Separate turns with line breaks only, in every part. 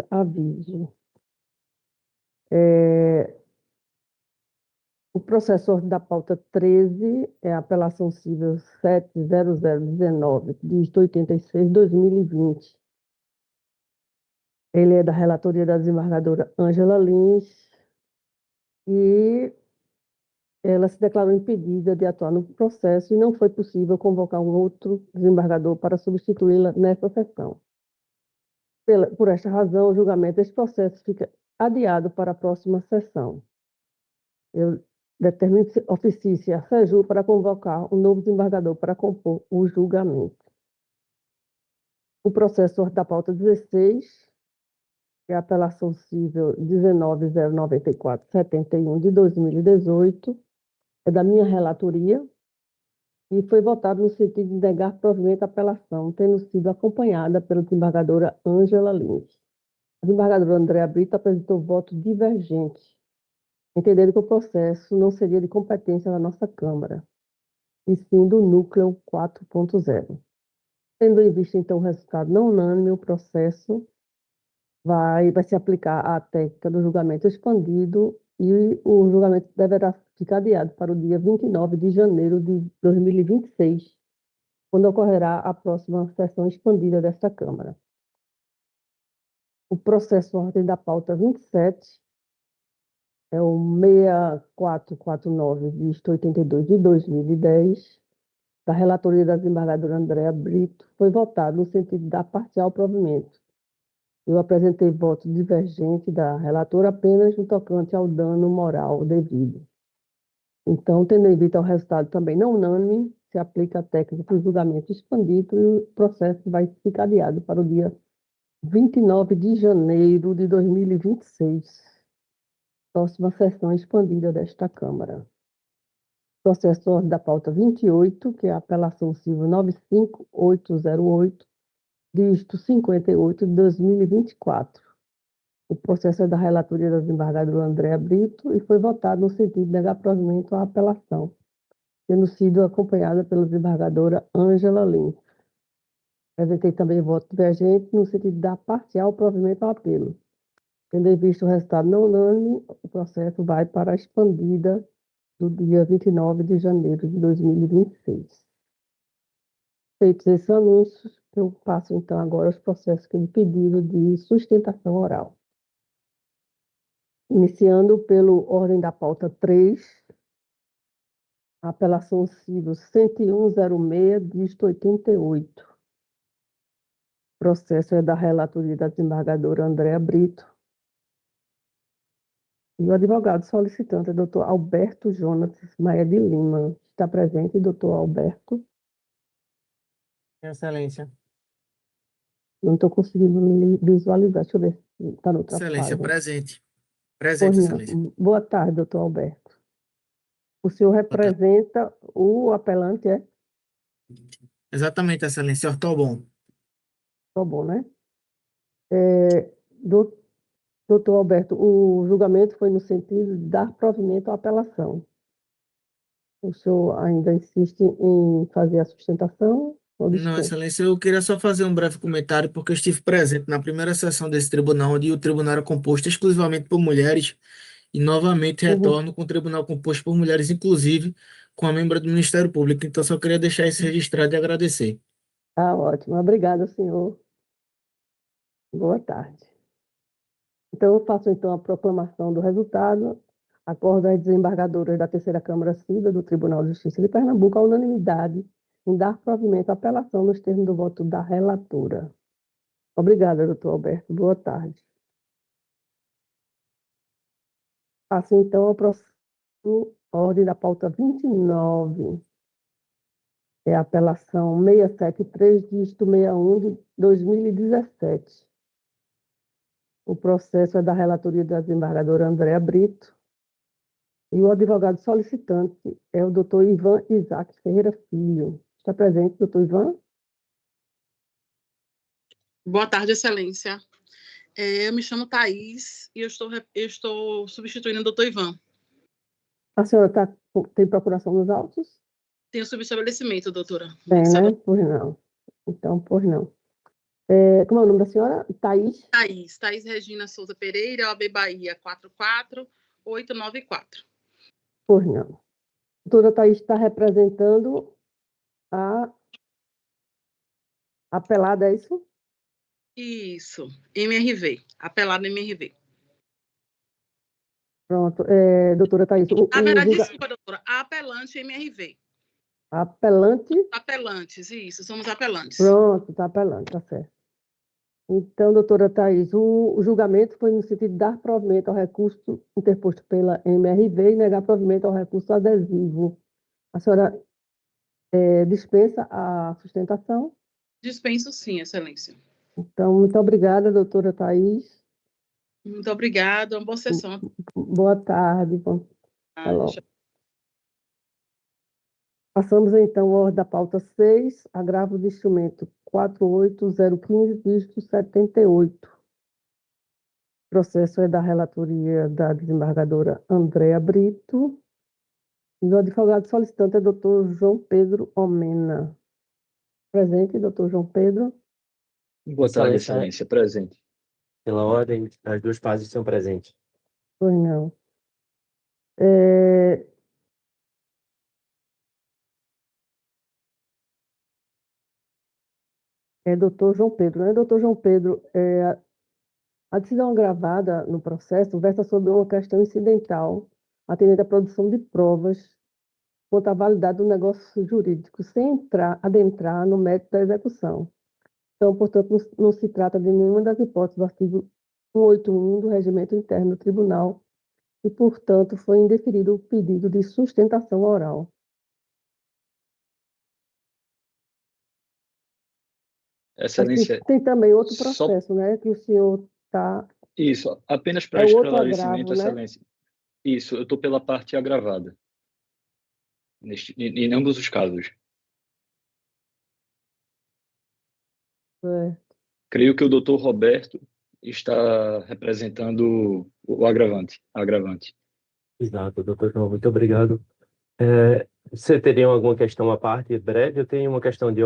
aviso. O processo ordem da pauta 13 é a apelação civil 70019, dígito 86/2020. Ele é da relatoria da desembargadora Ângela Lins e ela se declarou impedida de atuar no processo e não foi possível convocar um outro desembargador para substituí-la nessa sessão. Por esta razão, o julgamento deste processo fica adiado para a próxima sessão. Eu determino oficie a SEJU para convocar um novo desembargador para compor o julgamento. O processo da pauta 16, que é a apelação civil 19.094/71 de 2018, é da minha relatoria e foi votado no sentido de negar provimento à apelação, tendo sido acompanhada pela desembargadora Ângela Lins. A desembargadora Andréa Brito apresentou voto divergente, entendendo que o processo não seria de competência da nossa Câmara, e sim do núcleo 4.0. Tendo em vista, então, o resultado não unânime, o processo vai se aplicar à técnica do julgamento expandido e o julgamento deverá ficar adiado para o dia 29 de janeiro de 2026, quando ocorrerá a próxima sessão expandida desta Câmara. O processo ordem da pauta 27 é o 6449, dígito 82 de 2010, da relatoria da desembargadora Andréa Brito, foi votado no sentido de dar parcial provimento. Eu apresentei voto divergente da relatora apenas no tocante ao dano moral devido. Então, tendo em vista o resultado também não unânime, se aplica a técnica do julgamento expandido e o processo vai ficar adiado para o dia 29 de janeiro de 2026, próxima sessão expandida desta Câmara. Processo ordem da pauta 28, que é a apelação civil 95808, dígito 58 de 2024. O processo é da relatoria da desembargadora Andréa Brito e foi votado no sentido de negar provimento à apelação, tendo sido acompanhada pela desembargadora Ângela Lins. Apresentei também voto divergente no sentido de dar parcial provimento ao apelo. Tendo em vista o resultado não unânime, o processo vai para a expandida do dia 29 de janeiro de 2026. Feitos esses anúncios, eu passo então agora aos processos de pedido de sustentação oral. Iniciando pelo ordem da pauta 3, a apelação civil 10106, dígito 88. O processo é da relatoria da desembargadora Andréa Brito. E o advogado solicitante é o doutor Alberto Jonatas Maia de Lima. Está presente, doutor Alberto?
Excelência.
Não estou conseguindo me visualizar. Deixa eu ver se está na outra
Excelência,
página.
presente.
Pois
Presente,
não.
excelência.
Boa tarde, doutor Alberto. O senhor representa o apelante, é?
Exatamente, excelência. Ortobon.
Tá bom, né? Doutor Alberto, o julgamento foi no sentido de dar provimento à apelação. O senhor ainda insiste em fazer a sustentação ou
Não,
dispensa?
excelência, eu queria só fazer um breve comentário, porque eu estive presente na primeira sessão desse tribunal, onde o tribunal era composto exclusivamente por mulheres, e novamente
Uhum.
retorno com o tribunal composto por mulheres, inclusive com a membra do Ministério Público. Então, só queria deixar isso registrado e agradecer.
Ah, ótimo. Obrigada, senhor. Boa tarde. Então, eu faço então a proclamação do resultado. Acordo as desembargadoras da Terceira Câmara Civil do Tribunal de Justiça de Pernambuco a unanimidade em dar provimento à apelação nos termos do voto da relatora. Obrigada, doutor Alberto. Boa tarde. Passo então ao processo, ordem da pauta 29. É a apelação 673, dígito 61 de 2017. O processo é da relatoria da desembargadora Andréa Brito. E o advogado solicitante é o doutor Ivan Isaac Ferreira Filho. Está presente, doutor Ivan?
Boa tarde, excelência. Eu me chamo Thaís e eu estou substituindo o doutor Ivan.
A senhora tem procuração nos autos?
Tenho subestabelecimento, doutora.
Tem, né? Pois não. Então, pois não. Como é o nome da senhora? Thaís?
Thaís Regina Souza Pereira, OAB Bahia 44894.
Pois não. A doutora Thaís está representando a apelada, é isso?
Isso, MRV, apelado MRV.
Pronto. Doutora Thaís,
Na verdade, desculpa, doutora, a apelante MRV.
apelante?
Apelantes, isso, somos apelantes.
Pronto, está apelante, tá certo. Então, doutora Thaís, o julgamento foi no sentido de dar provimento ao recurso interposto pela MRV e negar provimento ao recurso adesivo. A senhora dispensa a sustentação?
Dispenso sim, excelência.
Então, muito obrigada, doutora Thaís.
Muito obrigada, uma boa sessão.
Boa tarde. Até logo.
Tchau.
Passamos, então, à ordem da pauta 6, agravo de instrumento 48015, dígito 78. O processo é da relatoria da desembargadora Andréa Brito. E o advogado solicitante é doutor João Pedro Omena. Presente, doutor João Pedro.
Boa tarde, excelência. Presente. Pela ordem, as duas partes são presentes.
Pois não. Doutor João Pedro, né? Doutor João Pedro, a decisão gravada no processo versa sobre uma questão incidental, atendendo à produção de provas quanto à validade do negócio jurídico, sem adentrar no mérito da execução. Então, portanto, não se trata de nenhuma das hipóteses do artigo 181 do Regimento Interno do Tribunal e, portanto, foi indeferido o pedido de sustentação oral.
Excelência.
Tem também outro processo, né, que o senhor está...
Isso, apenas para esclarecimento, excelência. Né? Isso, eu estou pela parte agravada. Em ambos os casos. Creio que o doutor Roberto está representando o agravante.
Exato, doutor João, muito obrigado. Você teria alguma questão à parte breve? Eu tenho uma questão de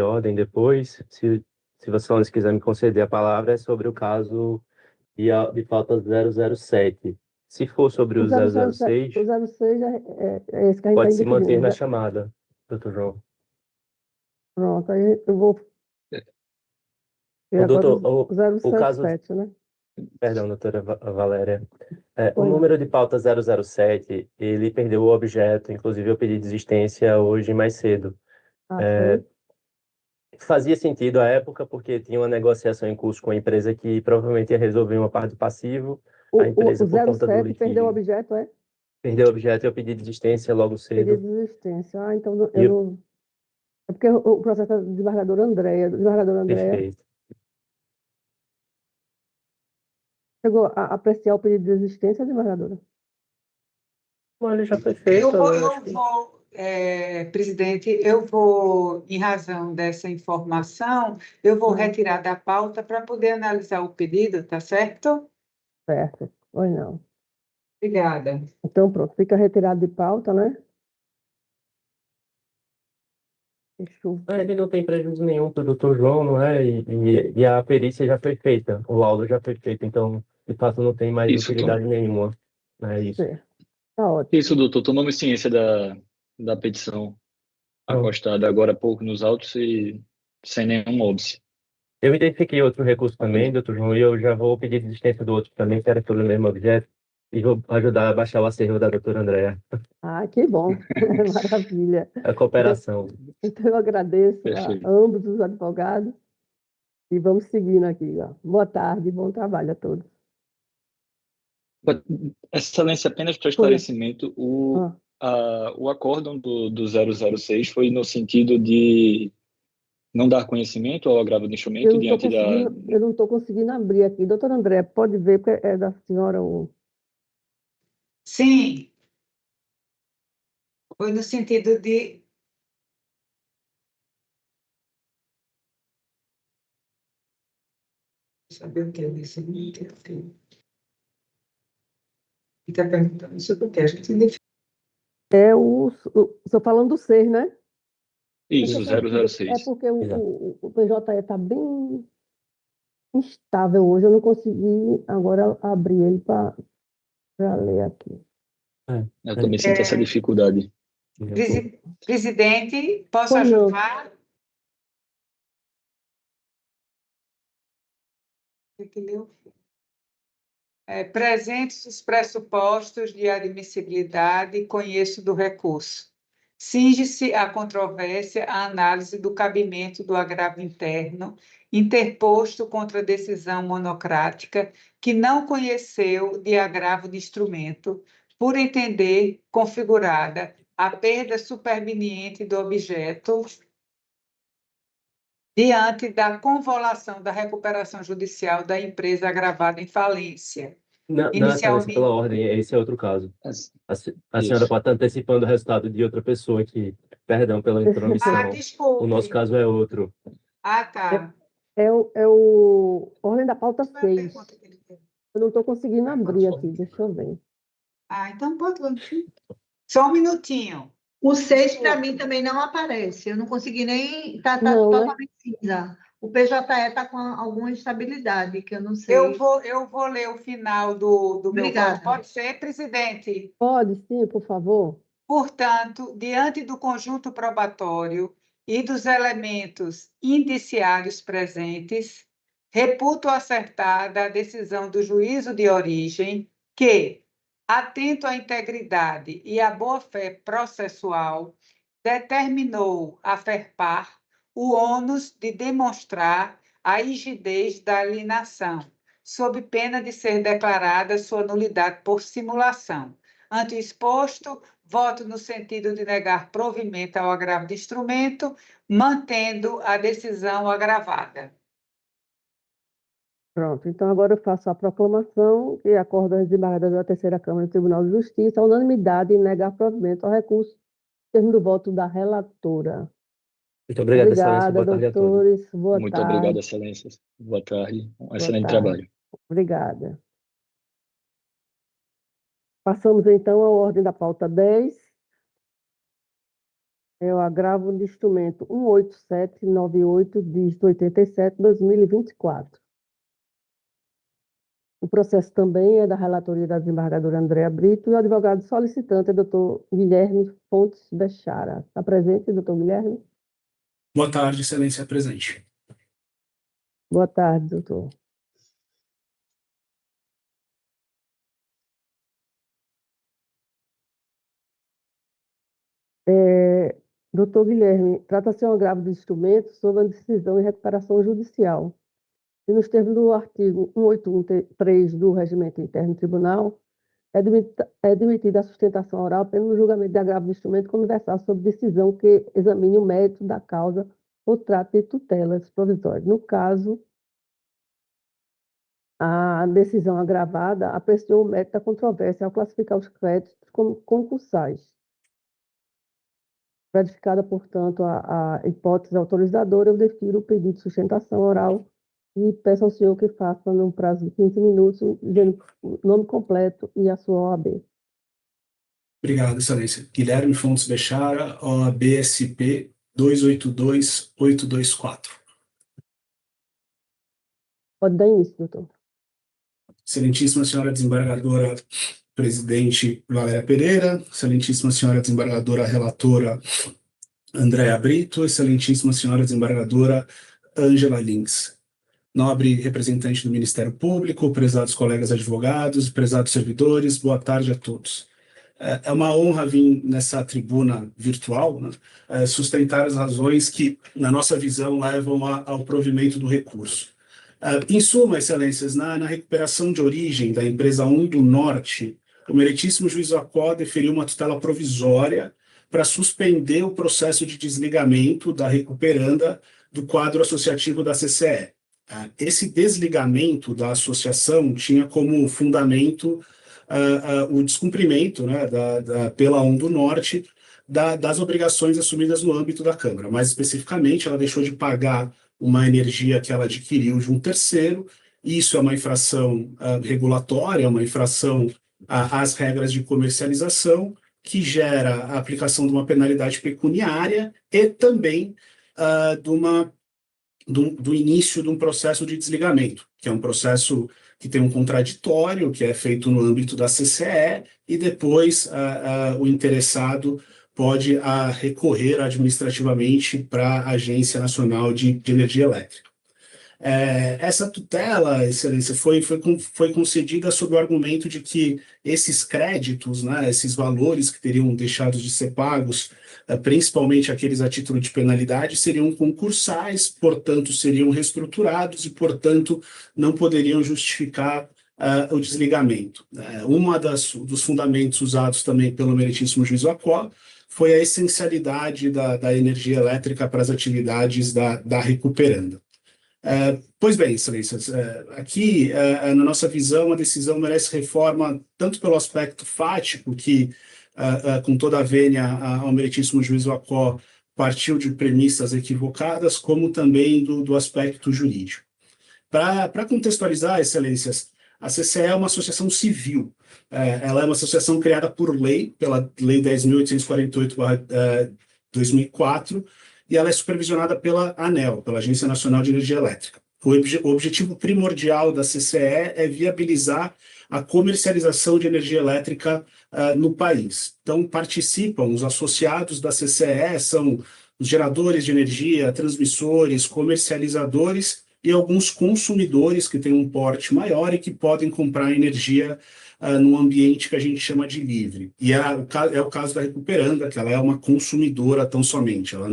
ordem depois. Se você quiser me conceder a palavra, é sobre o caso de pauta 007. Se for sobre o 006...
O 06 é esse que a gente
pode
está
se manter na
né?
chamada, doutor João.
Pronto, aí eu vou...
Doutor, o
007,
caso...
né?
Perdão, doutora Valéria. O número de pauta 007, ele perdeu o objeto, inclusive eu pedi desistência hoje mais cedo. Fazia sentido à época, porque tinha uma negociação em curso com a empresa que provavelmente ia resolver uma parte do passivo. A empresa, por conta do litígio...
perdeu o objeto, é?
Perdeu o objeto e eu pedi desistência logo cedo.
Pedi desistência. Então eu não... É porque o processo é do desembargador Andréa.
Perfeito.
Chegou a apreciar o pedido de desistência, desembargadora?
Bom, ele já foi feito.
Presidente, eu vou, em razão dessa informação, eu vou retirar da pauta para poder analisar o pedido, tá certo?
Certo, pois não.
Obrigada.
Então, pronto, fica retirado de pauta, né?
Ele não tem prejuízo nenhum para o doutor João, não é? E a perícia já foi feita, o laudo já foi feito, então, de fato, não tem mais utilidade nenhuma. É isso.
Tá ótimo.
Isso, doutor. Tomamos ciência da petição acostada agora há pouco nos autos e sem nenhum óbice.
Eu identifiquei outro recurso também, doutor João, e eu já vou pedir desistência do outro também, que era sobre o mesmo objeto, e vou ajudar a baixar o acervo da doutora Andréa.
Ah, que bom. Maravilha.
A cooperação.
Então, eu agradeço a ambos os advogados e vamos seguindo aqui. Ó. Boa tarde, bom trabalho a todos.
Excelência, apenas para esclarecimento, o acórdão do 006 foi no sentido de não dar conhecimento ao agravo do instrumento diante da...
Eu não estou conseguindo abrir aqui. Doutora André, pode ver, porque é da senhora o...
Sim. Foi no sentido de... Saber o que eu disse. Está perguntando sobre o que a gente...
Estou falando do 6, né?
Isso, 006.
É porque o PJE está bem instável hoje, eu não consegui agora abrir ele para ler aqui.
Eu também sinto essa dificuldade.
Presidente, posso
Pois não.
ajudar? Presentes os pressupostos de admissibilidade e conheço do recurso. Cinge-se a controvérsia à análise do cabimento do agravo interno interposto contra a decisão monocrática que não conheceu de agravo de instrumento, por entender configurada a perda superveniente do objeto diante da convolução da recuperação judicial da empresa agravada em falência.
Não, excelência,
Inicialmente,
pela ordem, esse é outro caso. A senhora
Isso.
pode estar antecipando o resultado de outra pessoa aqui. Perdão pela intromissão. O
desculpe.
nosso caso é outro.
Tá.
É o ordem da pauta 6. Eu não estou conseguindo abrir aqui, deixa eu ver.
Então pode. Só um minutinho.
O 6 para mim também não aparece. Eu não consegui nem. Está
Não, né?
totalmente cinza. O PJE está com alguma instabilidade, que eu não sei.
Eu vou ler o final do meu
Obrigada.
voto. Pode ser, presidente?
Pode, sim, por favor.
Portanto, diante do conjunto probatório e dos elementos indiciários presentes, reputo acertada a decisão do juízo de origem que, atento à integridade e à boa-fé processual, determinou a FERPAR o ônus de demonstrar a rigidez da alienação, sob pena de ser declarada sua nulidade por simulação. Ante o exposto, voto no sentido de negar provimento ao agravo de instrumento, mantendo a decisão agravada.
Pronto, então agora eu faço a proclamação que acordo as desembargadoras da Terceira Câmara do Tribunal de Justiça a unanimidade em negar provimento ao recurso, termo do voto da relatora.
Muito obrigado, excelência.
Obrigada,
Boa tarde a todos.
doutores. Boa
Muito
tarde.
obrigado, excelências. Boa tarde. Um excelente
tarde.
trabalho.
Obrigada. Passamos, então, à ordem da pauta 10. É o agravo de instrumento 18798, dígito 87/2024. O processo também é da relatoria da desembargadora Andréa Brito e o advogado solicitante é doutor Guilherme Fontes Bechara. Está presente, doutor Guilherme?
Boa tarde, excelência presente.
Boa tarde, doutor. Doutor Guilherme, trata-se de um agravo de instrumento sob a decisão e recuperação judicial. E nos termos do artigo 181.3 do Regimento Interno do Tribunal, é admitida a sustentação oral apenas no julgamento de agravo de instrumento quando versar sobre decisão que examine o mérito da causa ou trate de tutelas provisórias. No caso, a decisão agravada apreciou o mérito da controvérsia ao classificar os créditos como concursais. Ratificada, portanto, a hipótese autorizadora, eu defiro o pedido de sustentação oral e peço ao senhor que faça, num prazo de 15 minutos, dizendo o nome completo e a sua OAB.
Obrigado, excelência. Guilherme Fontes Bechara, OAB SP 282824.
Pode dar início, doutor.
Excelentíssima senhora desembargadora presidente Valéria Pereira, excelentíssima senhora desembargadora relatora Andréa Brito, excelentíssima senhora desembargadora Ângela Lins, nobre representante do Ministério Público, prezados colegas advogados, prezados servidores, boa tarde a todos. É uma honra vir nessa tribuna virtual, né, sustentar as razões que, na nossa visão, levam ao provimento do recurso. Em suma, excelências, na recuperação de origem da empresa 1 do Norte, o meritíssimo juiz Acó deferiu uma tutela provisória para suspender o processo de desligamento da recuperanda do quadro associativo da CCE. Esse desligamento da associação tinha como fundamento o descumprimento, né, pela 1 do Norte das obrigações assumidas no âmbito da Câmara. Mais especificamente, ela deixou de pagar uma energia que ela adquiriu de um terceiro. Isso é uma infração regulatória, uma infração às regras de comercialização, que gera a aplicação de uma penalidade pecuniária e também de uma do início de um processo de desligamento, que é um processo que tem um contraditório, que é feito no âmbito da CCE, e depois o interessado pode recorrer administrativamente para a Agência Nacional de Energia Elétrica. Essa tutela, Excelência, foi concedida sob o argumento de que esses créditos, né, esses valores que teriam deixado de ser pagos, principalmente aqueles a título de penalidade, seriam concursais, portanto, seriam reestruturados e, portanto, não poderiam justificar o desligamento. Dos fundamentos usados também pelo meritíssimo juiz Lacó foi a essencialidade da energia elétrica para as atividades da Recuperanda. Pois bem, Excelências, aqui, na nossa visão, a decisão merece reforma tanto pelo aspecto fático, que, com toda a vênia ao meritíssimo juiz Lacó, partiu de premissas equivocadas, como também do aspecto jurídico. Para contextualizar, Excelências, a CCE é uma associação civil. Ela é uma associação criada por lei, pela Lei 10.848/2004, e ela é supervisionada pela ANEEL, pela Agência Nacional de Energia Elétrica. O objetivo primordial da CCE é viabilizar a comercialização de energia elétrica no país. Então, participam, os associados da CCE são os geradores de energia, transmissores, comercializadores e alguns consumidores que têm um porte maior e que podem comprar energia num ambiente que a gente chama de livre. E é o caso da Recuperanda, que ela é uma consumidora tão somente, ela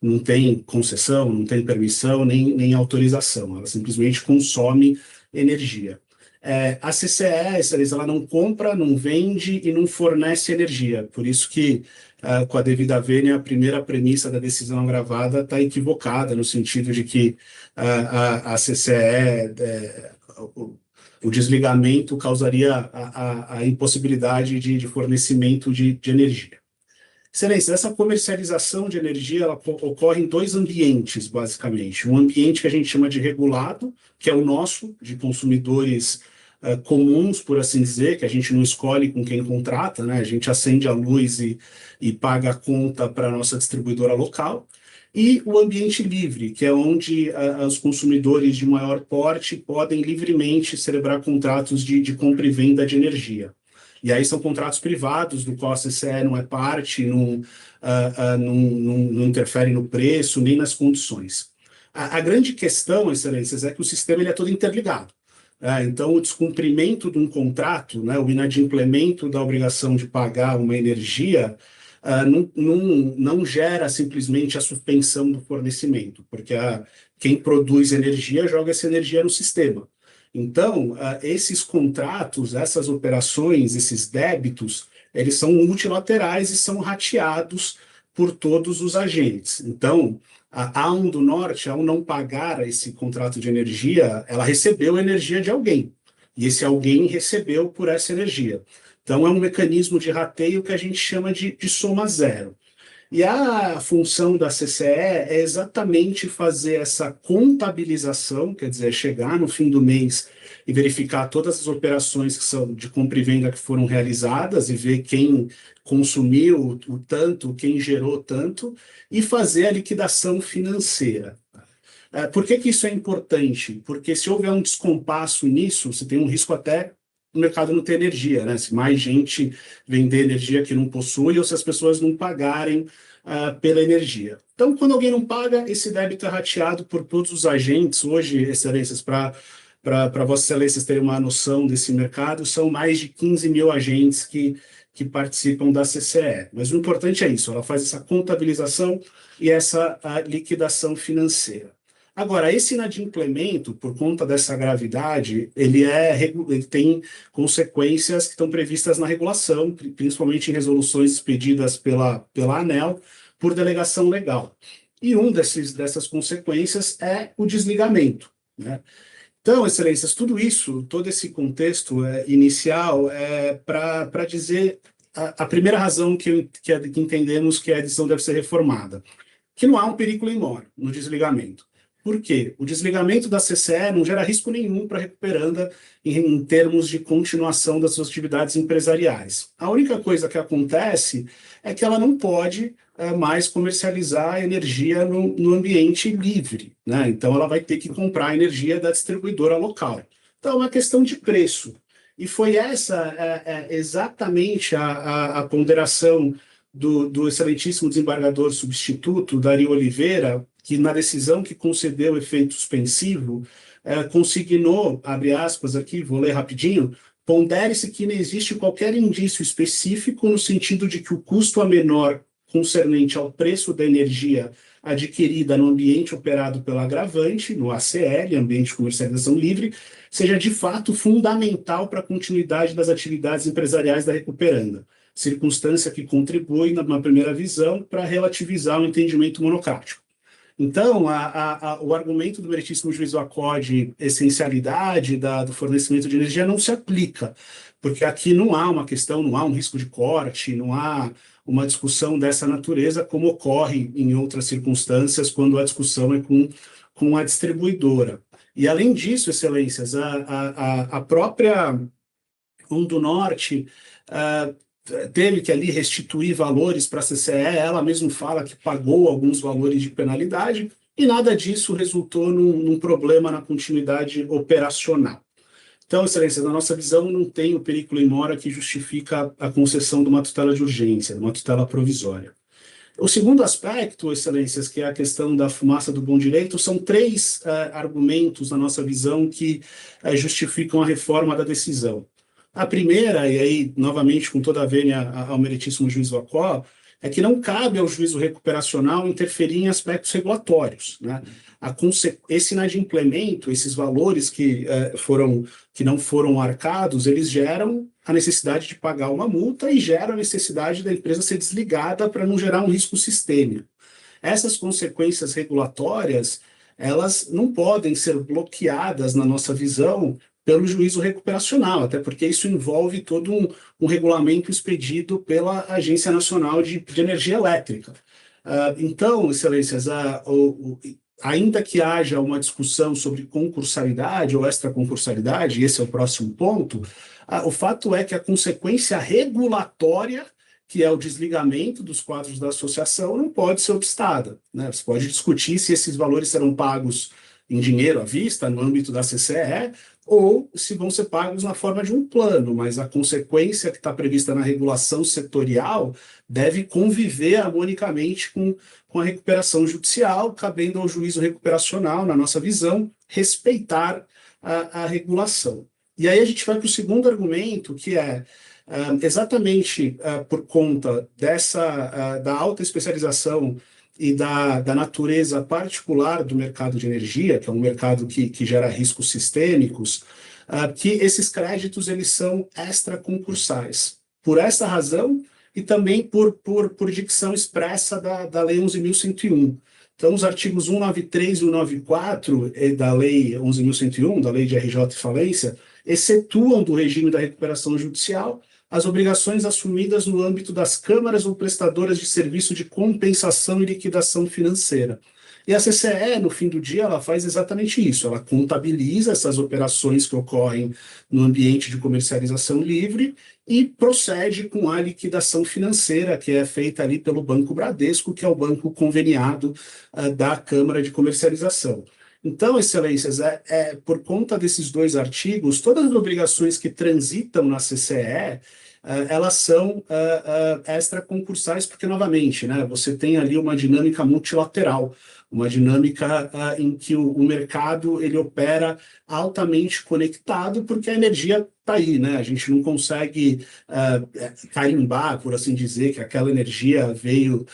não tem concessão, não tem permissão, nem autorização, ela simplesmente consome energia. A CCE, ela não compra, não vende e não fornece energia, por isso que, com a devida vênia, a primeira premissa da decisão agravada está equivocada, no sentido de que a CCE... o desligamento causaria a impossibilidade de fornecimento de energia. Excelência, essa comercialização de energia ela ocorre em dois ambientes, basicamente. Um ambiente que a gente chama de regulado, que é o nosso, de consumidores comuns, por assim dizer, que a gente não escolhe com quem contrata, né? A gente acende a luz e paga a conta para a nossa distribuidora local. E o ambiente livre, que é onde os consumidores de maior porte podem livremente celebrar contratos de compra e venda de energia. E aí são contratos privados, do qual a CCE não é parte, não interfere no preço, nem nas condições. A grande questão, Excelências, é que o sistema ele é todo interligado. Então, o descumprimento de um contrato, né, o inadimplemento da obrigação de pagar uma energia, não gera simplesmente a suspensão do fornecimento, porque quem produz energia joga essa energia no sistema. Então, esses contratos, essas operações, esses débitos, eles são multilaterais e são rateados por todos os agentes. Então, a A1 do Norte, ao não pagar esse contrato de energia, ela recebeu energia de alguém, e esse alguém recebeu por essa energia. Então, é um mecanismo de rateio que a gente chama de soma zero. E a função da CCE é exatamente fazer essa contabilização, quer dizer, chegar no fim do mês e verificar todas as operações que são de compra e venda que foram realizadas e ver quem consumiu o tanto, quem gerou tanto, e fazer a liquidação financeira. Por que isso é importante? Porque se houver um descompasso nisso, você tem um risco até no mercado não ter energia, né? Se mais gente vender energia que não possui ou se as pessoas não pagarem pela energia. Então, quando alguém não paga, esse débito é rateado por todos os agentes. Hoje, Excelências, para Vossas Excelências terem uma noção desse mercado, são mais de 15 mil agentes que participam da CCE. Mas o importante é isso, ela faz essa contabilização e essa liquidação financeira. Agora, esse inadimplemento, por conta dessa gravidade, ele tem consequências que estão previstas na regulação, principalmente em resoluções expedidas pela ANEEL por delegação legal. E dessas consequências é o desligamento, né? Então, Excelências, tudo isso, todo esse contexto inicial é para dizer a primeira razão que entendemos que a decisão deve ser reformada, que não há um perigo in mora no desligamento. Por quê? O desligamento da CCE não gera risco nenhum para a Recuperanda em termos de continuação das suas atividades empresariais. A única coisa que acontece é que ela não pode mais comercializar energia no ambiente livre, né? Então, ela vai ter que comprar energia da distribuidora local. Então, é uma questão de preço. E foi essa exatamente a ponderação do excelentíssimo desembargador substituto, Dario Oliveira, que na decisão que concedeu efeito suspensivo, consignou, abre aspas aqui, vou ler rapidinho, pondere-se que não existe qualquer indício específico no sentido de que o custo a menor concernente ao preço da energia adquirida no ambiente operado pela agravante, no ACL, Ambiente de Comercialização Livre, seja de fato fundamental para a continuidade das atividades empresariais da recuperanda, circunstância que contribui, na primeira visão, para relativizar o entendimento monocrático. Então, o argumento do meritíssimo juiz Wacod, essencialidade do fornecimento de energia, não se aplica, porque aqui não há uma questão, não há um risco de corte, não há uma discussão dessa natureza, como ocorre em outras circunstâncias, quando a discussão é com a distribuidora. E, além disso, excelências, a própria Norte teve que ali restituir valores para a CCE, ela mesma fala que pagou alguns valores de penalidade, e nada disso resultou num problema na continuidade operacional. Então, excelência, na nossa visão, não tem o periculo in mora que justifica a concessão de uma tutela de urgência, de uma tutela provisória. O segundo aspecto, excelências, que é a questão da fumaça do bom direito, são três argumentos, na nossa visão, que justificam a reforma da decisão. A primeira, e aí, novamente, com toda a vênia ao meritíssimo juiz Wacod, é que não cabe ao juízo recuperacional interferir em aspectos regulatórios, né? Esse inadimplemento, esses valores que não foram arcados, eles geram a necessidade de pagar uma multa e geram a necessidade da empresa ser desligada para não gerar um risco sistêmico. Essas consequências regulatórias, elas não podem ser bloqueadas, na nossa visão, pelo juízo recuperacional, até porque isso envolve todo um regulamento expedido pela Agência Nacional de Energia Elétrica. Então, excelências, ainda que haja uma discussão sobre concursalidade ou extraconcursalidade, esse é o próximo ponto, o fato é que a consequência regulatória, que é o desligamento dos quadros da associação, não pode ser obstada, né? Você pode discutir se esses valores serão pagos em dinheiro à vista, no âmbito da CCE, ou se vão ser pagos na forma de um plano, mas a consequência que está prevista na regulação setorial deve conviver harmonicamente com a recuperação judicial, cabendo ao juízo recuperacional, na nossa visão, respeitar a regulação. E aí a gente vai para o segundo argumento, que é exatamente por conta da alta especialização e da natureza particular do mercado de energia, que é um mercado que gera riscos sistêmicos, que esses créditos eles são extraconcursais. Por essa razão, e também por dicção expressa da Lei 11.101. Então, os artigos 193 e 194 da Lei 11.101, da Lei de RJ e Falência, excetuam do regime da recuperação judicial as obrigações assumidas no âmbito das câmaras ou prestadoras de serviço de compensação e liquidação financeira. E a CCE, no fim do dia, ela faz exatamente isso, ela contabiliza essas operações que ocorrem no ambiente de comercialização livre e procede com a liquidação financeira, que é feita ali pelo Banco Bradesco, que é o banco conveniado da Câmara de Comercialização. Então, excelências, por conta desses dois artigos, todas as obrigações que transitam na CCE, elas são extraconcursais, porque, novamente, né, você tem ali uma dinâmica multilateral, uma dinâmica em que o mercado ele opera altamente conectado, porque a energia está aí, né? A gente não consegue carimbar, por assim dizer, que aquela energia veio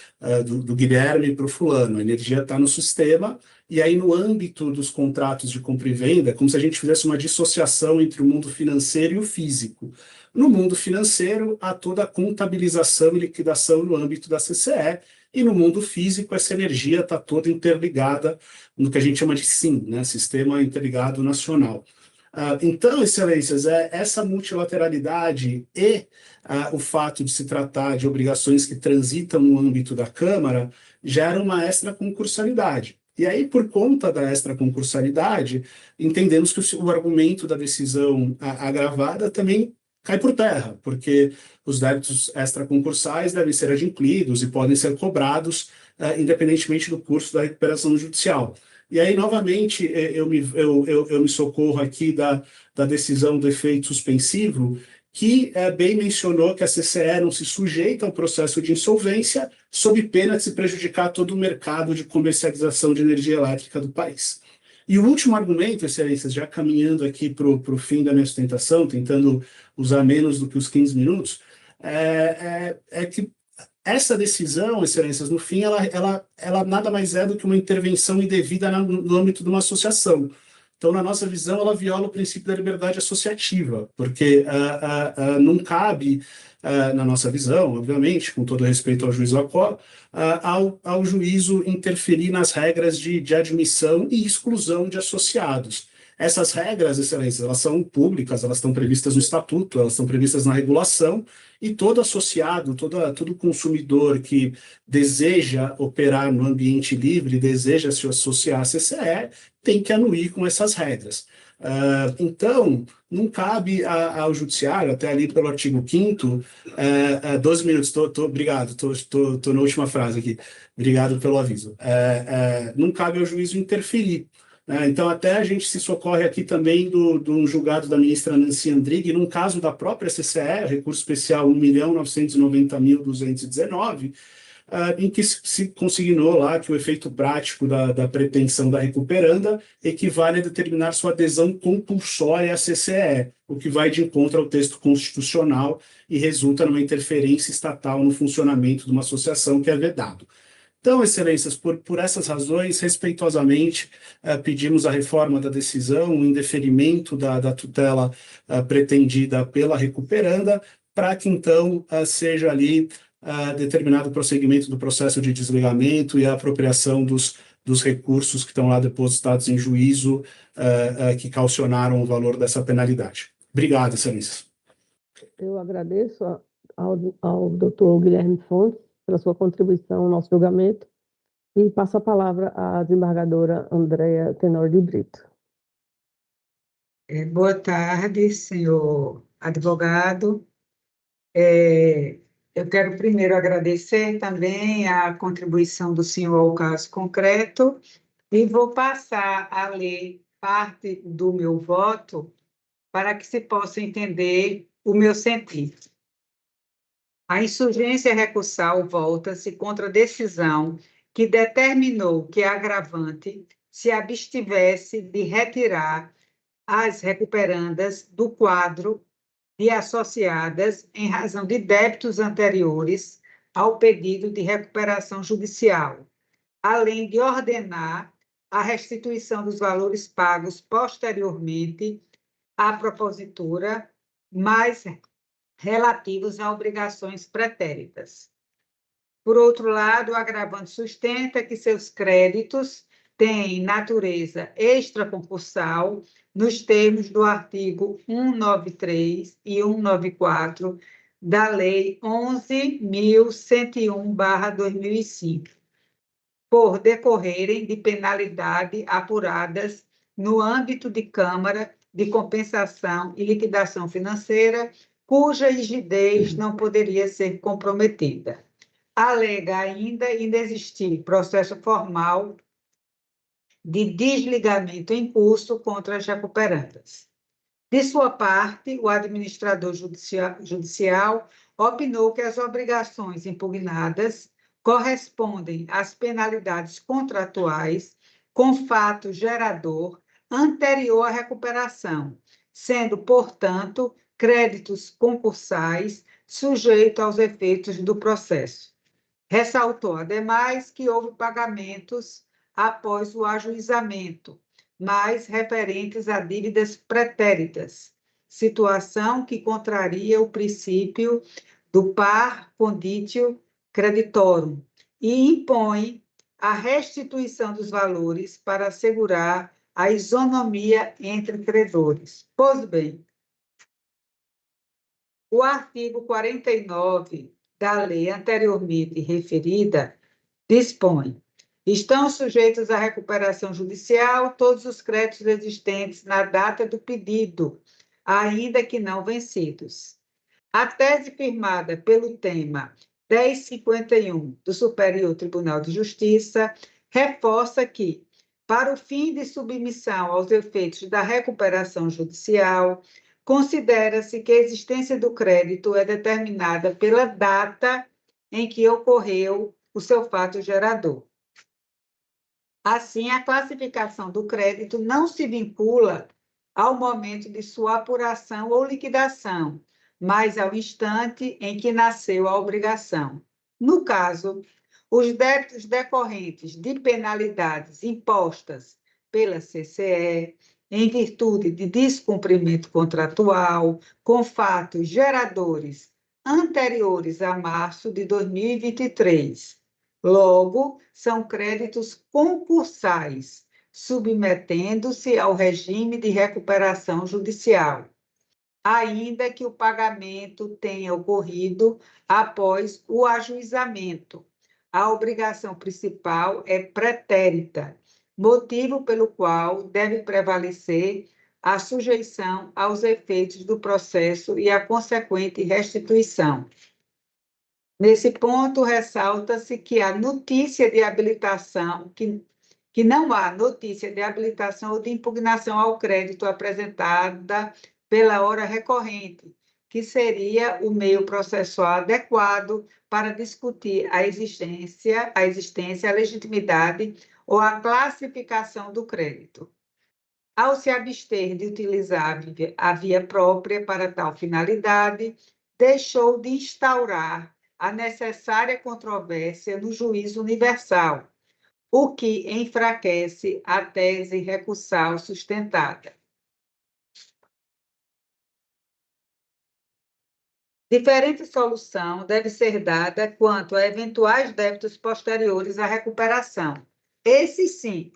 do Guilherme para o fulano. A energia está no sistema, e aí no âmbito dos contratos de compra e venda, é como se a gente fizesse uma dissociação entre o mundo financeiro e o físico. No mundo financeiro, há toda a contabilização e liquidação no âmbito da CCE, e no mundo físico, essa energia está toda interligada no que a gente chama de SIM, né? Sistema Interligado Nacional. Então, excelências, essa multilateralidade e o fato de se tratar de obrigações que transitam no âmbito da Câmara geram uma extraconcursalidade. E aí, por conta da extraconcursalidade, entendemos que o argumento da decisão agravada também cai por terra, porque os débitos extraconcursais devem ser adimplidos e podem ser cobrados independentemente do curso da recuperação judicial. E aí, novamente, eu me socorro aqui da decisão do efeito suspensivo, que bem mencionou que a CCE não se sujeita ao processo de insolvência sob pena de se prejudicar todo o mercado de comercialização de energia elétrica do país. E o último argumento, excelências, já caminhando aqui para o fim da minha sustentação, tentando usar menos do que os 15 minutos, é que essa decisão, excelências, no fim, ela nada mais é do que uma intervenção indevida no âmbito de uma associação. Então, na nossa visão, ela viola o princípio da liberdade associativa, porque não cabe, na nossa visão, obviamente, com todo respeito ao juízo Acó, ao juízo interferir nas regras de admissão e exclusão de associados. Essas regras, excelências, elas são públicas, elas estão previstas no estatuto, elas estão previstas na regulação, e todo associado, todo consumidor que deseja operar no ambiente livre, deseja se associar à CCE, tem que anuir com essas regras. Então, não cabe ao judiciário, até ali pelo artigo 5º, 12 minutos, obrigado, estou na última frase aqui, obrigado pelo aviso. Não cabe ao juízo interferir. Então, até a gente se socorre aqui também do julgado da ministra Nancy Andrighi, num caso da própria CCE, recurso especial 1.990.219, em que se consignou lá que o efeito prático da pretensão da recuperanda equivale a determinar sua adesão compulsória à CCE, o que vai de encontro ao texto constitucional e resulta numa interferência estatal no funcionamento de uma associação que é vedado. Então, excelências, por essas razões, respeitosamente, pedimos a reforma da decisão, o indeferimento da tutela pretendida pela recuperanda, para que, então, seja ali determinado o prosseguimento do processo de desligamento e a apropriação dos recursos que estão lá depositados em juízo, que calcionaram o valor dessa penalidade. Obrigado, excelências.
Eu agradeço ao doutor Guilherme Fontes pela sua contribuição ao nosso julgamento e passo a palavra à desembargadora Andréa Tenor de Brito.
Boa tarde, senhor advogado. Eu quero primeiro agradecer também a contribuição do senhor ao caso concreto e vou passar a ler parte do meu voto para que se possa entender o meu sentido. A insurgência recursal volta-se contra a decisão que determinou que a agravante se abstivesse de retirar as recuperandas do quadro de associadas em razão de débitos anteriores ao pedido de recuperação judicial, além de ordenar a restituição dos valores pagos posteriormente à propositura, mais relativos a obrigações pretéritas. Por outro lado, o agravante sustenta que seus créditos têm natureza extraconcursal nos termos do artigo 193 e 194 da Lei 11.101/2005, por decorrerem de penalidade apuradas no âmbito de Câmara de Compensação e Liquidação Financeira, cuja rigidez não poderia ser comprometida. Alega ainda inexistir processo formal de desligamento em curso contra as recuperandas. De sua parte, o administrador judicial opinou que as obrigações impugnadas correspondem às penalidades contratuais com fato gerador anterior à recuperação, sendo, portanto, créditos concursais sujeitos aos efeitos do processo. Ressaltou, ademais, que houve pagamentos após o ajuizamento, mas referentes a dívidas pretéritas, situação que contraria o princípio do par conditio creditorum e impõe a restituição dos valores para assegurar a isonomia entre credores. Pois bem, o artigo 49 da lei anteriormente referida dispõe: estão sujeitos à recuperação judicial todos os créditos existentes na data do pedido, ainda que não vencidos. A tese firmada pelo tema 1051 do Superior Tribunal de Justiça reforça que, para o fim de submissão aos efeitos da recuperação judicial, considera-se que a existência do crédito é determinada pela data em que ocorreu o seu fato gerador. Assim, a classificação do crédito não se vincula ao momento de sua apuração ou liquidação, mas ao instante em que nasceu a obrigação. No caso, os débitos decorrentes de penalidades impostas pela CCE, em virtude de descumprimento contratual, com fatos geradores anteriores a março de 2023. Logo, são créditos concursais, submetendo-se ao regime de recuperação judicial, ainda que o pagamento tenha ocorrido após o ajuizamento. A obrigação principal é pretérita, motivo pelo qual deve prevalecer a sujeição aos efeitos do processo e a consequente restituição. Nesse ponto, ressalta-se que a notícia de habilitação, que não há notícia de habilitação ou de impugnação ao crédito apresentada pela hora recorrente, que seria o meio processual adequado para discutir a existência, a legitimidade ou a classificação do crédito. Ao se abster de utilizar a via própria para tal finalidade, deixou de instaurar a necessária controvérsia no juízo universal, o que enfraquece a tese recursal sustentada. Diferente solução deve ser dada quanto a eventuais débitos posteriores à recuperação. Esses, sim,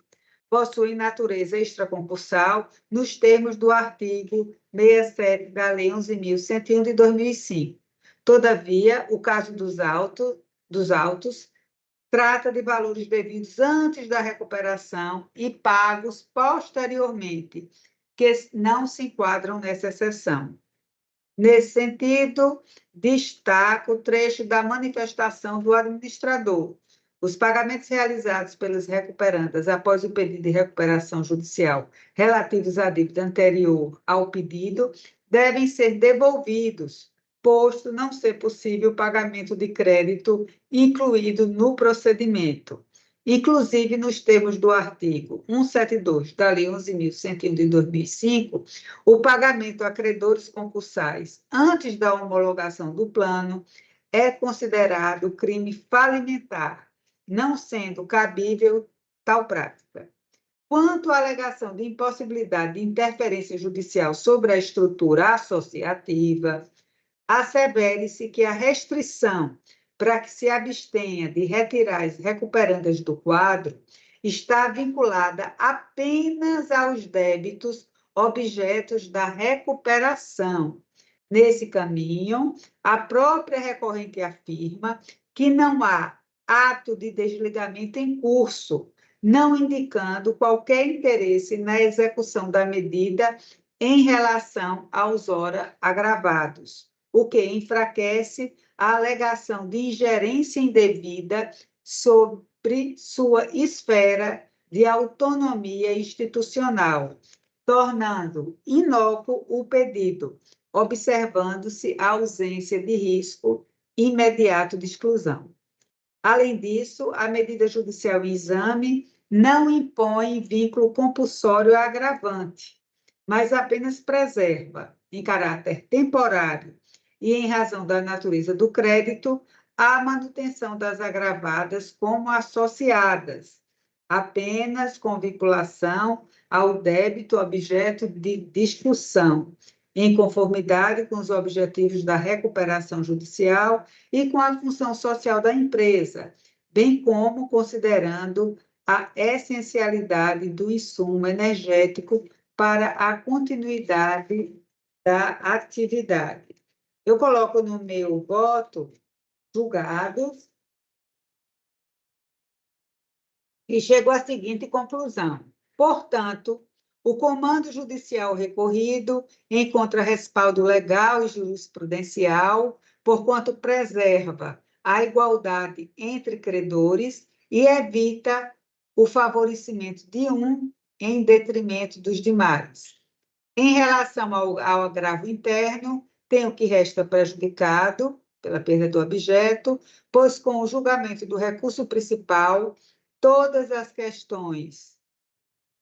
possuem natureza extraconcursal nos termos do artigo 67 da Lei 11.101 de 2005. Todavia, o caso dos autos trata de valores devidos antes da recuperação e pagos posteriormente, que não se enquadram nessa exceção. Nesse sentido, destaco o trecho da manifestação do administrador. Os pagamentos realizados pelas recuperandas após o pedido de recuperação judicial relativos à dívida anterior ao pedido devem ser devolvidos, posto não ser possível o pagamento de crédito incluído no procedimento. Inclusive, nos termos do artigo 172 da Lei 11.101 de 2005, o pagamento a credores concursais antes da homologação do plano é considerado crime falimentar, não sendo cabível tal prática. Quanto à alegação de impossibilidade de interferência judicial sobre a estrutura associativa, assevere-se que a restrição para que se abstenha de retirar as recuperandas do quadro está vinculada apenas aos débitos objetos da recuperação. Nesse caminho, a própria recorrente afirma que não há ato de desligamento em curso, não indicando qualquer interesse na execução da medida em relação aos ora agravados, o que enfraquece a alegação de ingerência indevida sobre sua esfera de autonomia institucional, tornando inócuo o pedido, observando-se a ausência de risco imediato de exclusão. Além disso, a medida judicial em exame não impõe vínculo compulsório agravante, mas apenas preserva, em caráter temporário e em razão da natureza do crédito, a manutenção das agravadas como associadas, apenas com vinculação ao débito objeto de discussão, em conformidade com os objetivos da recuperação judicial e com a função social da empresa, bem como considerando a essencialidade do insumo energético para a continuidade da atividade. Eu coloco no meu voto julgados e chego à seguinte conclusão. Portanto, O comando judicial recorrido encontra respaldo legal e jurisprudencial, porquanto preserva a igualdade entre credores e evita o favorecimento de um em detrimento dos demais. Em relação ao agravo interno, tem o que resta prejudicado pela perda do objeto, pois com o julgamento do recurso principal, todas as questões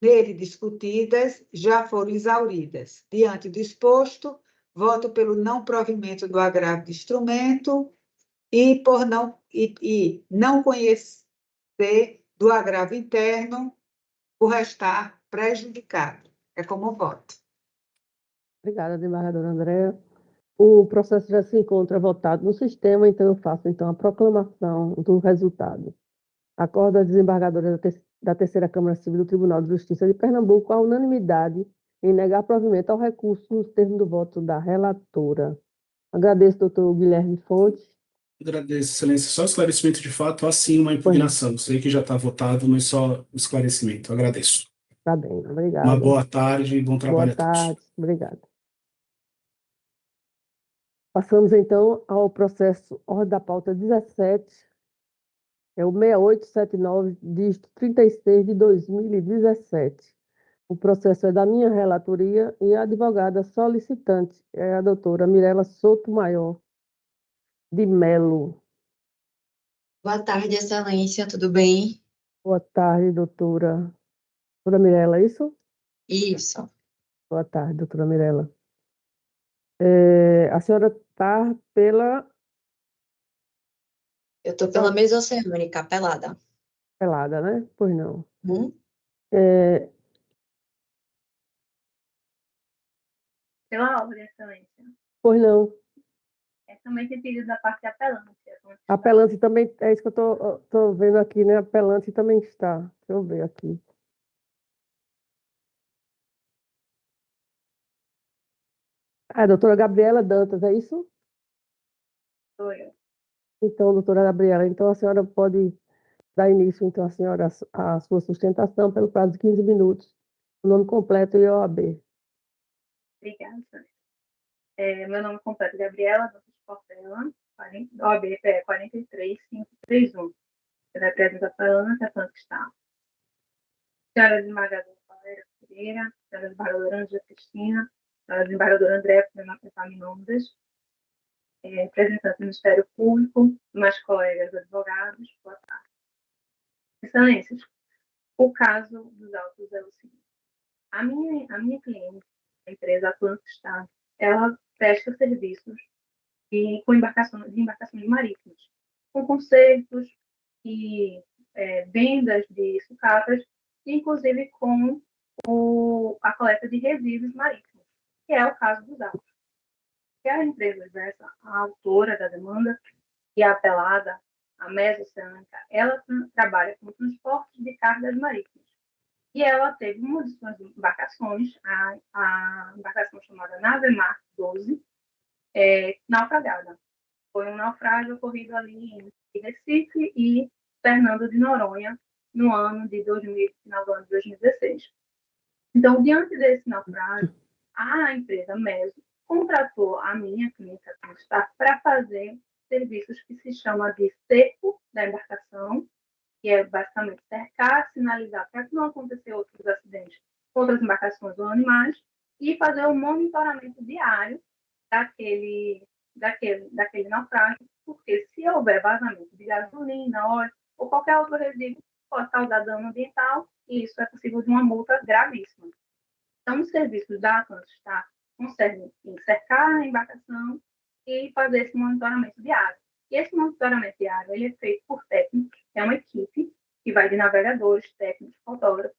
nele discutidas já foram exauridas. Diante do exposto, voto pelo não provimento do agravo de instrumento e por não conhecer do agravo interno, por restar prejudicado. É como voto.
Obrigada, desembargadora Andréa. O processo já se encontra votado no sistema, então eu faço a proclamação do resultado. Acordo a desembargadora da Terceira Câmara Civil do Tribunal de Justiça de Pernambuco a unanimidade em negar provimento ao recurso nos termos do voto da relatora. Agradeço, doutor Guilherme Fontes.
Agradeço, excelência. Só esclarecimento de fato, há sim uma impugnação. Sei que já está votado, mas só esclarecimento. Agradeço.
Tá bem, obrigada.
Uma boa tarde e bom trabalho
Boa
a todos.
tarde, obrigada. Passamos, então, ao processo ordem da pauta 17, é o 6879, dígito 36 de 2017. O processo é da minha relatoria e a advogada solicitante é a doutora Mirela Sotomayor de Melo.
Boa tarde, Excelência, tudo bem?
Boa tarde, doutora. Doutora Mirela, é isso?
Isso.
Boa tarde, doutora Mirela. A senhora está pela...
Eu estou pela mesa oceânica, pelada.
Pelada, né? Pois não.
Pela ordem, Excelência.
Pois não.
É também tem pedido da parte apelante.
Apelante também, é isso que eu estou vendo aqui, né? Apelante também está. Deixa eu ver aqui. A doutora Gabriela Dantas, é isso?
Sou eu.
Então, doutora Gabriela, então a senhora pode dar início, então, a senhora, a sua sustentação pelo prazo de 15 minutos. O nome completo e OAB.
Obrigada, Excelência. Meu nome completo é Gabriela Dantas Portela, OAB 43531. Eu represento a Pelana, que é tanto que está. Senhora desembargadora Valéria Pereira, senhora desembargadora Ângela Cristina, senhora desembargadora Andréa Epaminondas, representante do Ministério Público, mais colegas advogados, boa tarde. Excelências, o caso dos autos é o seguinte. A minha cliente, a empresa Atlântico Estado, ela presta serviços de embarcações marítimas, com consertos e vendas de sucatas, inclusive com a coleta de resíduos marítimos, que é o caso dos autos. Que a empresa diversa, a autora da demanda e a apelada, a Mesa Oceânica, ela trabalha com transporte de cargas marítimas. E ela teve uma de suas embarcações, a embarcação chamada Navemar 12, naufragada. Foi um naufrágio ocorrido ali em Recife e Fernando de Noronha, no ano de final do ano de 2016. Então, diante desse naufrágio, a empresa Meso contratou a minha clínica para fazer serviços que se chama de cerco da embarcação, que é basicamente cercar, sinalizar para que não aconteça outros acidentes com outras embarcações ou animais, e fazer um monitoramento diário daquele naufrágio, porque se houver vazamento de gasolina, óleo ou qualquer outro resíduo, pode causar dano ambiental, e isso é possível de uma multa gravíssima. Então, os serviços da Atlântico conseguem cercar a embarcação e fazer esse monitoramento diário. E esse monitoramento diário ele é feito por técnicos, é uma equipe que vai de navegadores, técnicos, fotógrafos,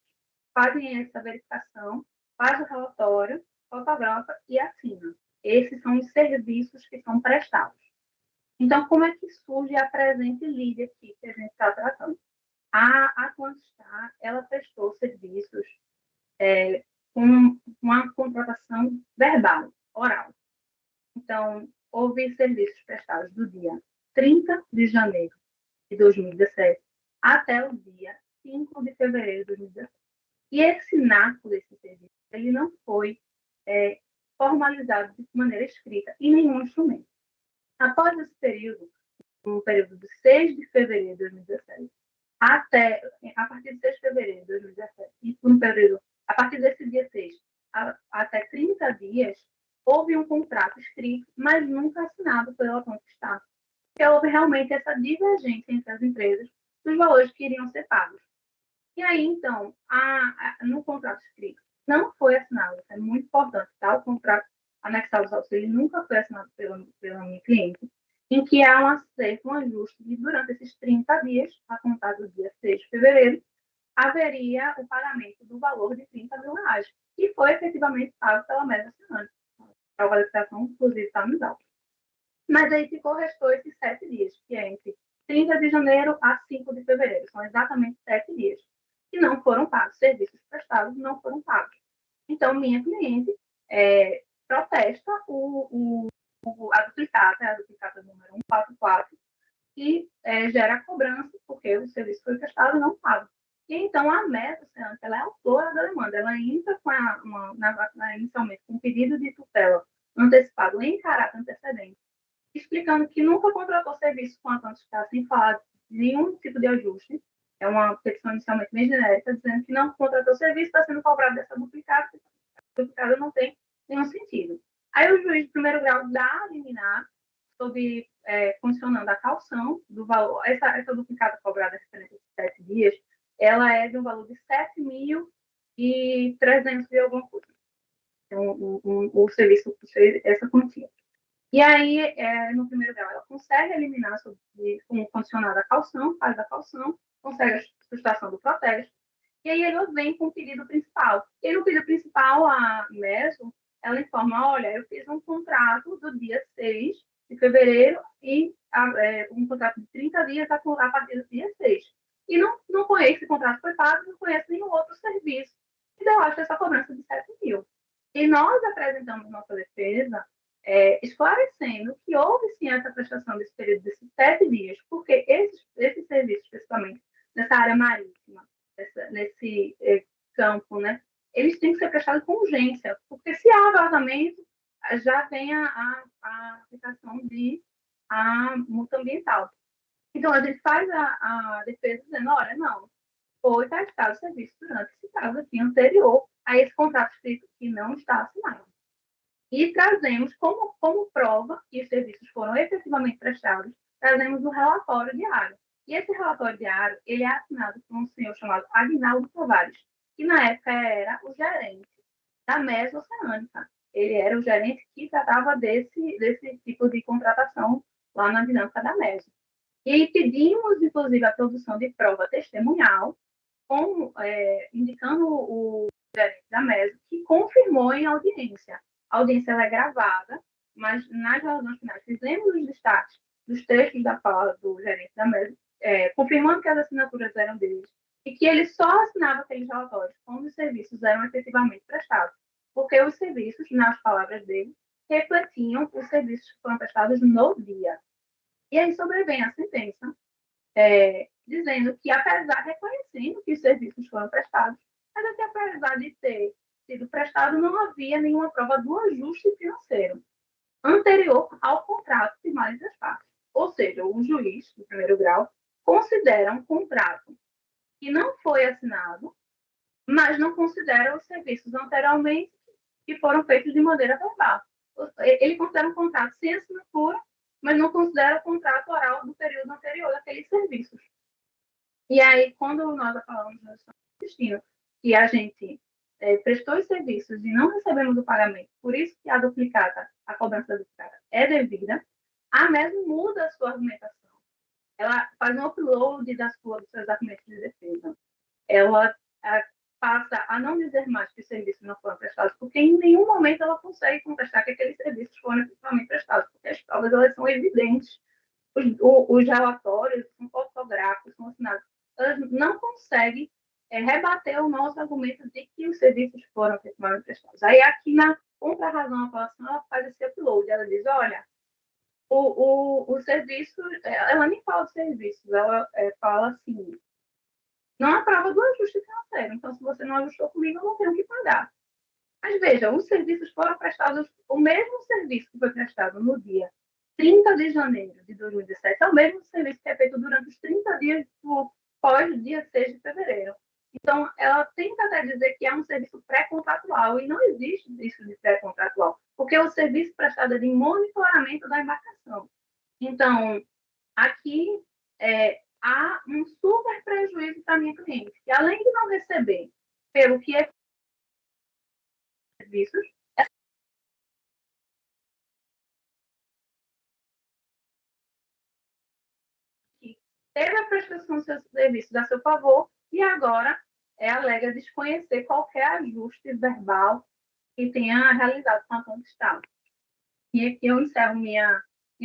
fazem essa verificação, faz o relatório, fotografa e assina. Esses são os serviços que são prestados. Então, como é que surge a presente LIDE aqui que a gente está tratando? A Atlântico ela prestou serviços com uma contratação verbal, oral. Então, houve serviços prestados do dia 30 de janeiro de 2017 até o dia 5 de fevereiro de 2017. E esse NACO desse serviço, ele não foi formalizado de maneira escrita em nenhum instrumento. Após esse período, no período de 6 de fevereiro de 2017, a partir de 6 de fevereiro de 2017, e por um período, a partir desse dia 6, até 30 dias, houve um contrato escrito, mas nunca assinado pela Conquistar, porque houve realmente essa divergência entre as empresas dos valores que iriam ser pagos. E aí, então, no contrato escrito, não foi assinado, isso é muito importante, tá? O contrato anexado aos autos, ele nunca foi assinado pela minha cliente, em que há um acerto, um ajuste, e durante esses 30 dias, a contar do dia 6 de fevereiro, haveria o pagamento do valor de R$30 mil, que foi efetivamente pago pela mesa assinante. A valorização, inclusive, está nos autos. Mas aí restou esses 7 dias, que é entre 30 de janeiro a 5 de fevereiro. São exatamente 7 dias. Que não foram pagos. Serviços prestados não foram pagos. Então, minha cliente protesta a duplicata número 144, que gera a cobrança, porque o serviço foi prestado e não pago. E então, a mesa oceânica, ela é autora da demanda. Ela entra inicialmente com um pedido de tutela antecipado em caráter antecedente, explicando que nunca contratou serviço com a Conquistar sem falar de nenhum tipo de ajuste. É uma petição inicialmente bem genérica, dizendo que não contratou serviço, está sendo cobrado dessa duplicata, a duplicata não tem nenhum sentido. Aí o juiz de primeiro grau dá a liminar sobre funcionando a calção do valor. Essa duplicata cobrada referente a 7 dias, ela é de um valor de 7.300 e alguma coisa. Então, o serviço fez essa quantia. E aí, no primeiro grau, ela consegue eliminar como condicionada a calção, faz a calção, consegue a sustentação do protesto, e aí ela vem com o pedido principal. E no pedido principal, a MESO, ela informa, olha, eu fiz um contrato do dia 6 de fevereiro e um contrato de 30 dias a partir do dia 6. E não conheço esse contrato foi pago, não conheço nenhum outro serviço. Então, eu acho essa cobrança de 7 mil. E nós apresentamos nossa defesa esclarecendo que houve sim essa prestação desse período desses 7 dias, porque esses serviços, especificamente nessa área marítima, nesse campo, né, eles têm que ser prestados com urgência, porque se há vazamento, já vem a aplicação a multa ambiental. Então, a gente faz a defesa dizendo, olha, não, foi prestado o serviço durante esse caso aqui anterior a esse contrato escrito que não está assinado. E trazemos como prova que os serviços foram efetivamente prestados, trazemos um relatório diário. E esse relatório diário, ele é assinado por um senhor chamado Aguinaldo Tavares, que na época era o gerente da Mesa Oceânica. Ele era o gerente que tratava desse tipo de contratação lá na dinâmica da Mesa. E aí pedimos, inclusive, a produção de prova testemunhal, indicando o gerente da Mesa, que confirmou em audiência. A audiência é gravada, mas nas razões finais fizemos os destaques dos trechos da fala do gerente da Mesa, confirmando que as assinaturas eram deles e que ele só assinava aqueles relatórios quando os serviços eram efetivamente prestados, porque os serviços, nas palavras dele, refletiam os serviços que foram prestados no dia. E aí sobrevém a sentença, dizendo que, reconhecendo que os serviços foram prestados, mas que apesar de ter sido prestado, não havia nenhuma prova do ajuste financeiro anterior ao contrato firmado entre as partes. Ou seja, o juiz, do primeiro grau, considera um contrato que não foi assinado, mas não considera os serviços anteriormente que foram feitos de maneira verbal. Ele considera um contrato sem assinatura, mas não considera o contrato oral do período anterior daqueles serviços. E aí, quando nós falamos no destino que a gente prestou os serviços e não recebemos o pagamento, por isso que a cobrança da duplicata é devida, a MESO muda a sua argumentação. Ela faz um upload dos seus argumentos de defesa. Ela passa a não dizer mais que os serviços não foram prestados, porque em nenhum momento ela consegue contestar que aqueles serviços foram efetivamente prestados, porque as provas elas são evidentes. Os relatórios são fotográficos, são assinados. Elas não conseguem rebater o nosso argumento de que os serviços foram efetivamente prestados. Aí, aqui na contra-razão à apelação, ela faz esse upload. Ela diz, olha, o serviço... Ela nem fala de serviços, ela fala assim, não há prova do ajuste financeiro. parceiro. Então, se você não ajustou comigo, eu não tenho que pagar. Mas veja, os serviços foram prestados, o mesmo serviço que foi prestado no dia 30 de janeiro de 2017, é o mesmo serviço que é feito durante os 30 dias pós dia 6 de fevereiro. Então, ela tenta até dizer que é um serviço pré-contratual, e não existe isso de pré-contratual, porque é o serviço prestado de monitoramento da embarcação. Então, aqui há um super prejuízo para a minha cliente, que além de não receber pelo que é serviços, teve a prestação dos seus serviços a seu favor e agora alega desconhecer qualquer ajuste verbal que tenha realizado com a contestável. E aqui eu encerro minha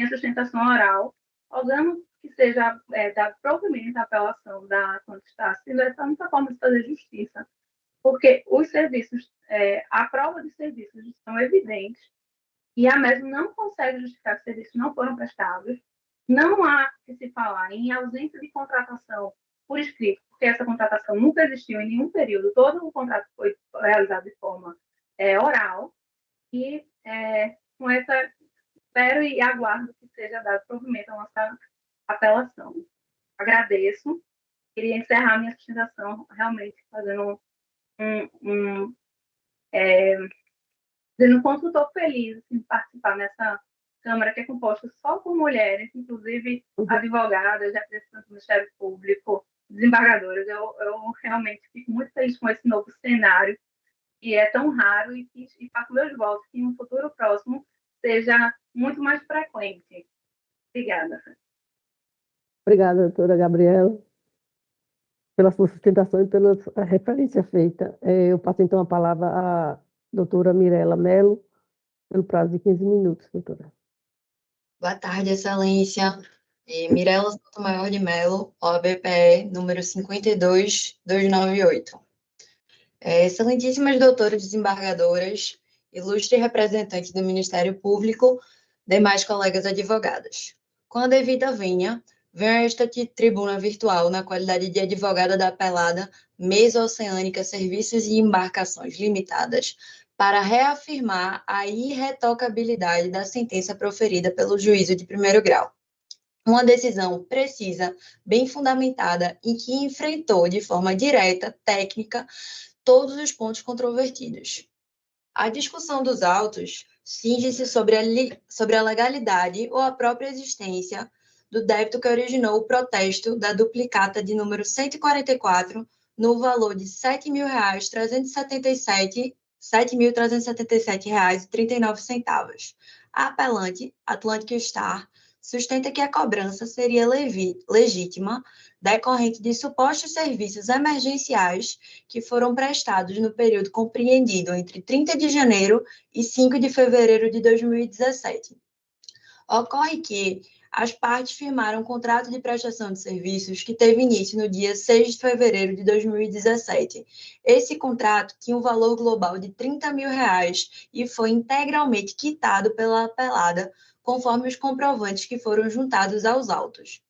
sustentação oral, rogando que seja dado provimento à apelação da contestável, se essa é a única forma de fazer justiça, porque os serviços, a prova de serviços são evidentes e a MESO não consegue justificar que os serviços não foram prestados. Não há que se falar em ausência de contratação por escrito, porque essa contratação nunca existiu em nenhum período, todo o contrato foi realizado de forma oral, e com essa, espero e aguardo que seja dado provimento à nossa apelação. Agradeço, queria encerrar minha sustentação realmente fazendo dizendo quanto estou feliz de participar nessa Câmara, que é composta só por mulheres, inclusive advogadas, representantes do Ministério Público, desembargadoras. Eu realmente fico muito feliz com esse novo cenário, que é tão raro, e faço meus votos que em um futuro próximo seja muito mais frequente. Obrigada.
Obrigada, doutora Gabriela, pela sua sustentação e pela referência feita. Eu passo, então, a palavra à doutora Mirela Mello, pelo prazo de 15 minutos, doutora.
Boa tarde, Excelência. Mirela Sotomayor de Mello, OAB-PE, número 52298. Excelentíssimas doutoras desembargadoras, ilustre representante do Ministério Público, demais colegas advogadas. Com a devida venho a esta tribuna virtual na qualidade de advogada da apelada Meso-Oceânica Serviços e Embarcações Limitadas, para reafirmar a irretocabilidade da sentença proferida pelo juízo de primeiro grau. Uma decisão precisa, bem fundamentada, e que enfrentou de forma direta, técnica, todos os pontos controvertidos. A discussão dos autos cinge-se sobre a legalidade ou a própria existência do débito que originou o protesto da duplicata de número 144, no valor de R$ 7.377,39. A apelante, Atlantic Star, sustenta que a cobrança seria legítima, decorrente de supostos serviços emergenciais que foram prestados no período compreendido entre 30 de janeiro e 5 de fevereiro de 2017. Ocorre que as partes firmaram um contrato de prestação de serviços que teve início no dia 6 de fevereiro de 2017. Esse contrato tinha um valor global de R$ 30 mil e foi integralmente quitado pela apelada, conforme os comprovantes que foram juntados aos autos.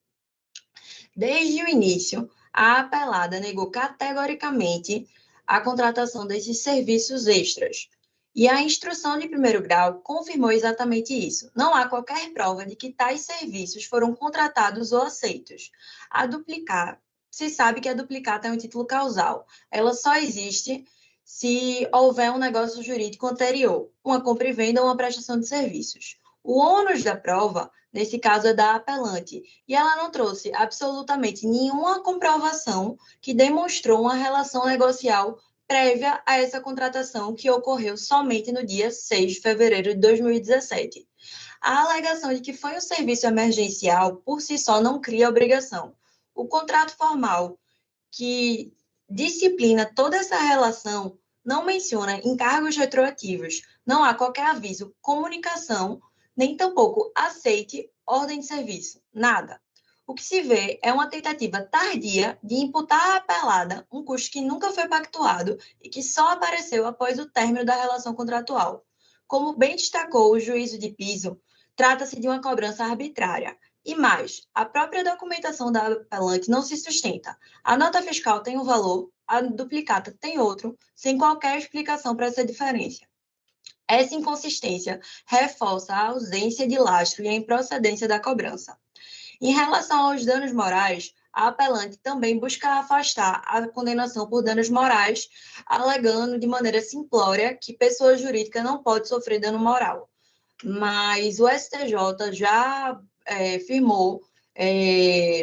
Desde o início, a apelada negou categoricamente a contratação desses serviços extras. E a instrução de primeiro grau confirmou exatamente isso. Não há qualquer prova de que tais serviços foram contratados ou aceitos. A duplicata, se sabe que a duplicata é um título causal. Ela só existe se houver um negócio jurídico anterior, uma compra e venda ou uma prestação de serviços. O ônus da prova, nesse caso, é da apelante, e ela não trouxe absolutamente nenhuma comprovação que demonstrou uma relação negocial prévia a essa contratação que ocorreu somente no dia 6 de fevereiro de 2017. A alegação de que foi um serviço emergencial, por si só, não cria obrigação. O contrato formal que disciplina toda essa relação não menciona encargos retroativos, não há qualquer aviso, comunicação, nem tampouco aceite, ordem de serviço, nada. O que se vê é uma tentativa tardia de imputar à apelada um custo que nunca foi pactuado e que só apareceu após o término da relação contratual. Como bem destacou o juízo de piso, trata-se de uma cobrança arbitrária. E mais, a própria documentação da apelante não se sustenta. A nota fiscal tem um valor, a duplicata tem outro, sem qualquer explicação para essa diferença. Essa inconsistência reforça a ausência de lastro e a improcedência da cobrança. Em relação aos danos morais, a apelante também busca afastar a condenação por danos morais, alegando de maneira simplória que pessoa jurídica não pode sofrer dano moral. Mas o STJ já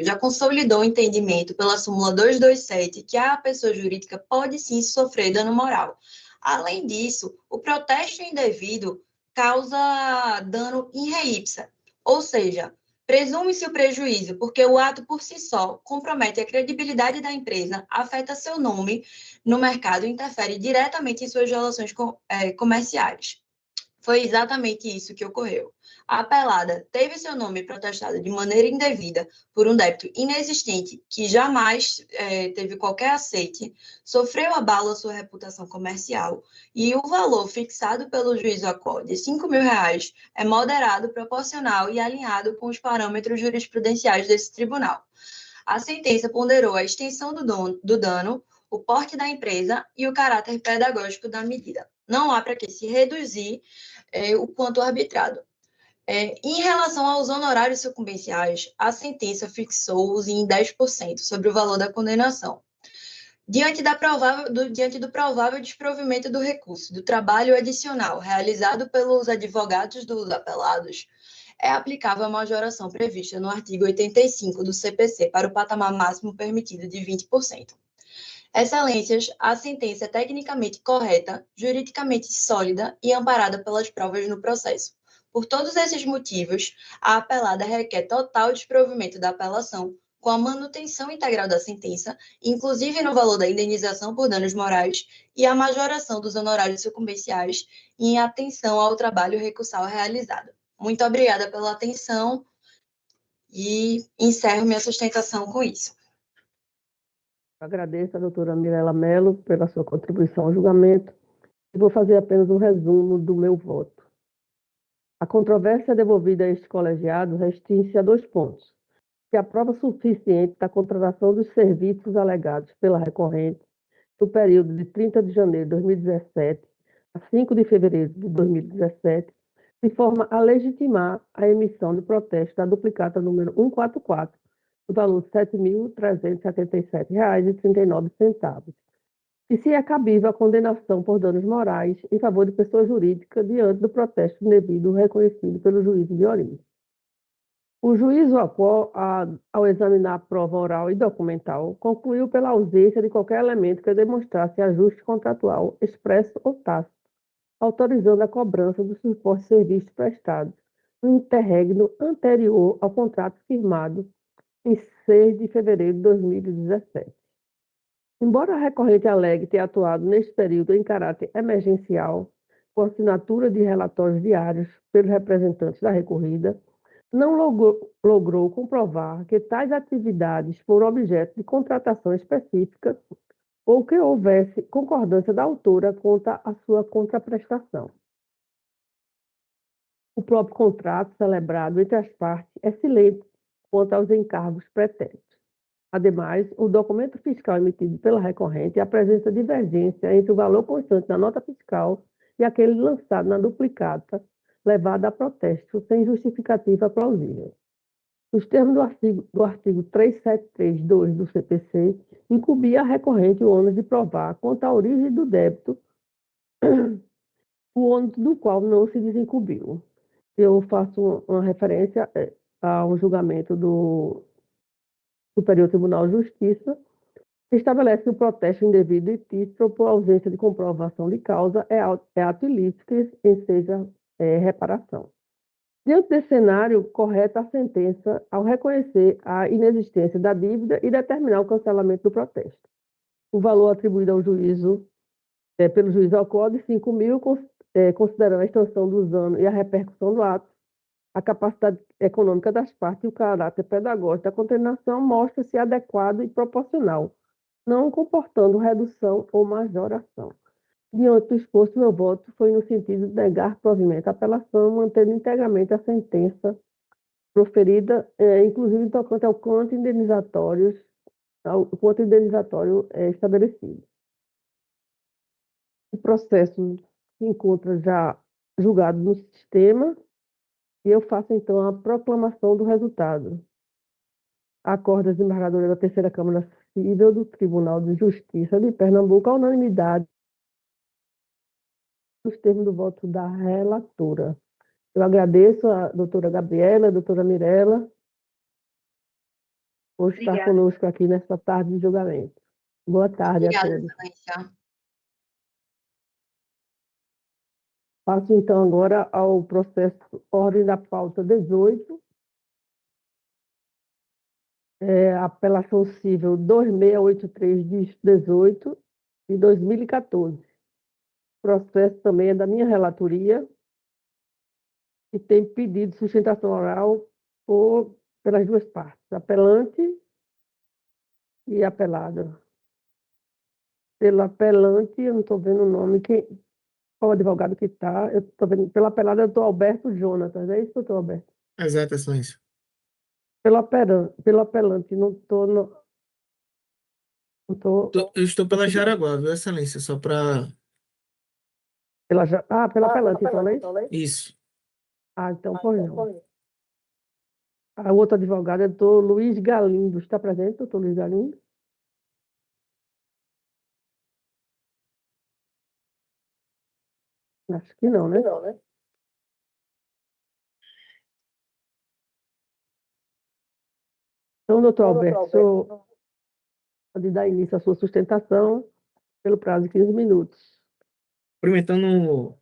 já consolidou o entendimento pela súmula 227 que a pessoa jurídica pode sim sofrer dano moral. Além disso, o protesto indevido causa dano in re ipsa, ou seja, presume-se o prejuízo porque o ato por si só compromete a credibilidade da empresa, afeta seu nome no mercado e interfere diretamente em suas relações comerciais. Foi exatamente isso que ocorreu. A apelada teve seu nome protestado de maneira indevida por um débito inexistente que jamais teve qualquer aceite, sofreu abalo à sua reputação comercial e o valor fixado pelo juízo ACO de R$5.000 é moderado, proporcional e alinhado com os parâmetros jurisprudenciais desse tribunal. A sentença ponderou a extensão do dano, o porte da empresa e o caráter pedagógico da medida. Não há para que se reduzir o quanto arbitrado. Em relação aos honorários sucumbenciais, a sentença fixou-os em 10% sobre o valor da condenação. Diante do provável desprovimento do recurso, do trabalho adicional realizado pelos advogados dos apelados, é aplicável a majoração prevista no artigo 85 do CPC para o patamar máximo permitido de 20%. Excelências, a sentença é tecnicamente correta, juridicamente sólida e amparada pelas provas no processo. Por todos esses motivos, a apelada requer total desprovimento da apelação, com a manutenção integral da sentença, inclusive no valor da indenização por danos morais e a majoração dos honorários sucumbenciais em atenção ao trabalho recursal realizado. Muito obrigada pela atenção e encerro minha sustentação com isso.
Agradeço a doutora Mirela Mello pela sua contribuição ao julgamento e vou fazer apenas um resumo do meu voto. A controvérsia devolvida a este colegiado restringe-se a 2 pontos: que a prova suficiente da contratação dos serviços alegados pela recorrente no período de 30 de janeiro de 2017 a 5 de fevereiro de 2017, de forma a legitimar a emissão de protesto da duplicata número 144, no valor de R$ 7.377,39, e se é cabível a condenação por danos morais em favor de pessoa jurídica diante do protesto indevido reconhecido pelo juízo de origem. O juízo ACO, ao examinar a prova oral e documental, concluiu pela ausência de qualquer elemento que demonstrasse ajuste contratual expresso ou tácito, autorizando a cobrança dos supostos serviços prestados no interregno anterior ao contrato firmado em 6 de fevereiro de 2017. Embora a recorrente alegue ter atuado neste período em caráter emergencial, com assinatura de relatórios diários pelos representantes da recorrida, não logrou comprovar que tais atividades foram objeto de contratação específica ou que houvesse concordância da autora quanto à sua contraprestação. O próprio contrato celebrado entre as partes é silente quanto aos encargos pretéritos. Ademais, o documento fiscal emitido pela recorrente apresenta divergência entre o valor constante da nota fiscal e aquele lançado na duplicata, levado a protesto sem justificativa plausível. Nos termos do artigo 373.2 do CPC, incumbia a recorrente o ônus de provar quanto à origem do débito, o ônus do qual não se desincumbiu. Eu faço uma referência a um julgamento do Superior Tribunal de Justiça, que estabelece que o protesto indevido e título por ausência de comprovação de causa é ato ilícito que enseja reparação. Diante desse cenário, correta a sentença ao reconhecer a inexistência da dívida e determinar o cancelamento do protesto. O valor atribuído ao juízo, pelo juiz ao COD, de 5.000, considerando a extensão dos danos e a repercussão do ato, a capacidade econômica das partes e o caráter pedagógico da condenação mostra-se adequado e proporcional, não comportando redução ou majoração. Diante do exposto, meu voto foi no sentido de negar provimento à apelação, mantendo integralmente a sentença proferida, inclusive tocante ao quanto indenizatórios o quanto indenizatório é estabelecido. O processo se encontra já julgado no sistema e eu faço, então, a proclamação do resultado. Acorda a desembargadora da Terceira Câmara Civil do Tribunal de Justiça de Pernambuco a unanimidade nos termos do voto da relatora. Eu agradeço a doutora Gabriela, a doutora Mirella, por estar conosco aqui nesta tarde de julgamento. Boa tarde a todos.
Excelência.
Passo, então, agora ao processo ordem da pauta 18, apelação civil 2683-18 de 2014. O processo também é da minha relatoria e tem pedido de sustentação oral pelas duas partes, apelante e apelado. Pelo apelante, eu não estou vendo o nome, qual o advogado que está, eu estou vendo, pelo apelado eu estou Alberto Jonatas, é isso, doutor Alberto?
Exato, Excelência.
Pelo apelante, não estou... Não tô,
Eu estou pela Jaraguá, viu, Excelência? Só para...
pela apelante, então, né?
Isso.
Então, pois não. A outra advogada é o doutor Luiz Galindo. Está presente, doutor Luiz Galindo? Acho que não, né? Então, doutor Alberto, o senhor pode dar início à sua sustentação pelo prazo de 15 minutos.
Cumprimentando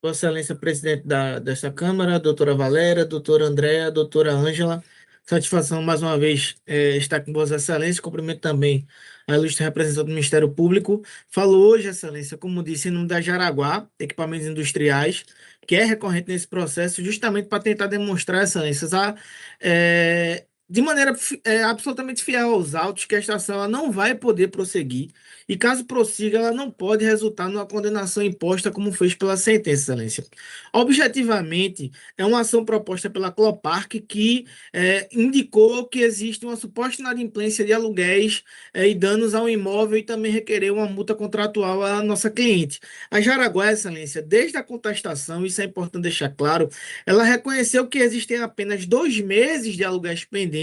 Vossa Excelência, presidente desta Câmara, doutora Valéria, doutora Andréa, doutora Ângela. Satisfação, mais uma vez, estar com Vossa Excelência. Cumprimento também a ilustre representante do Ministério Público. Falo hoje, Excelência, como disse, em nome da Jaraguá, Equipamentos Industriais, que é recorrente nesse processo, justamente para tentar demonstrar, Excelências, de maneira absolutamente fiel aos autos, que a estação ela não vai poder prosseguir e, caso prossiga, ela não pode resultar numa condenação imposta como fez pela sentença, Excelência. Objetivamente, é uma ação proposta pela Cloparc que indicou que existe uma suposta inadimplência de aluguéis e danos ao imóvel e também requereu uma multa contratual à nossa cliente. A Jaraguá, Excelência, desde a contestação, isso é importante deixar claro, ela reconheceu que existem apenas 2 meses de aluguéis pendentes,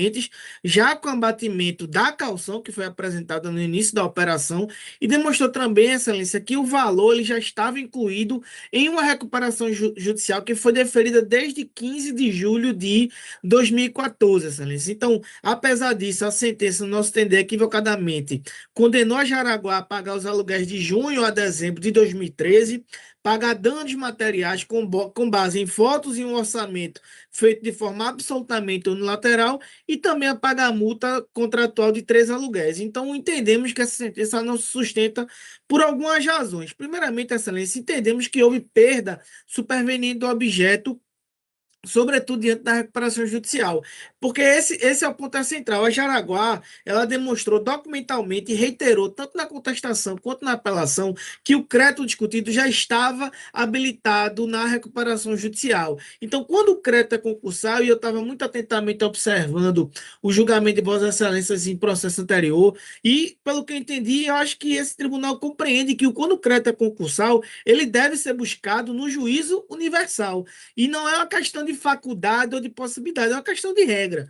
já com o abatimento da caução que foi apresentada no início da operação, e demonstrou também, Excelência, que o valor ele já estava incluído em uma recuperação judicial que foi deferida desde 15 de julho de 2014, Excelência. Então, apesar disso, a sentença, no nosso entender, equivocadamente, condenou a Jaraguá a pagar os aluguéis de junho a dezembro de 2013, pagar danos materiais com base em fotos e um orçamento feito de forma absolutamente unilateral e também a pagar a multa contratual de 3 aluguéis. Então, entendemos que essa sentença não se sustenta por algumas razões. Primeiramente, Excelência, entendemos que houve perda superveniente do objeto, sobretudo diante da recuperação judicial, porque esse é o ponto central. A Jaraguá, ela demonstrou documentalmente e reiterou, tanto na contestação quanto na apelação, que o crédito discutido já estava habilitado na recuperação judicial. Então, quando o crédito é concursal, e eu estava muito atentamente observando o julgamento de Vossas Excelências em processo anterior, e, pelo que eu entendi, eu acho que esse tribunal compreende que quando o crédito é concursal, ele deve ser buscado no juízo universal, e não é uma questão de faculdade ou de possibilidade, é uma questão de regra.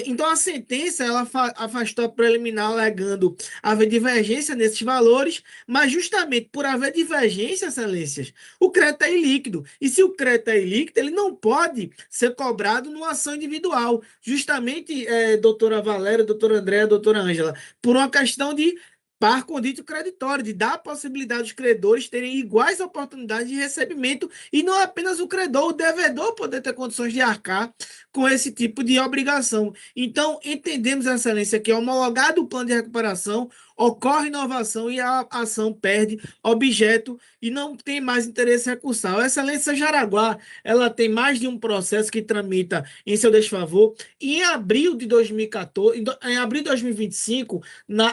Então, a sentença ela afastou a preliminar alegando haver divergência nesses valores, mas justamente por haver divergência, Excelências, o crédito é ilíquido. E se o crédito é ilíquido, ele não pode ser cobrado numa ação individual. Justamente, doutora Valéria, doutora Andréa, doutora Ângela, por uma questão de par condito creditório, de dar a possibilidade dos credores terem iguais oportunidades de recebimento e não apenas o credor, o devedor poder ter condições de arcar com esse tipo de obrigação. Então, entendemos, Excelência, que homologado o plano de recuperação, ocorre inovação e a ação perde objeto e não tem mais interesse recursal. A Excelência Jaraguá, ela tem mais de um processo que tramita em seu desfavor. E em abril de 2014, em abril de 2025,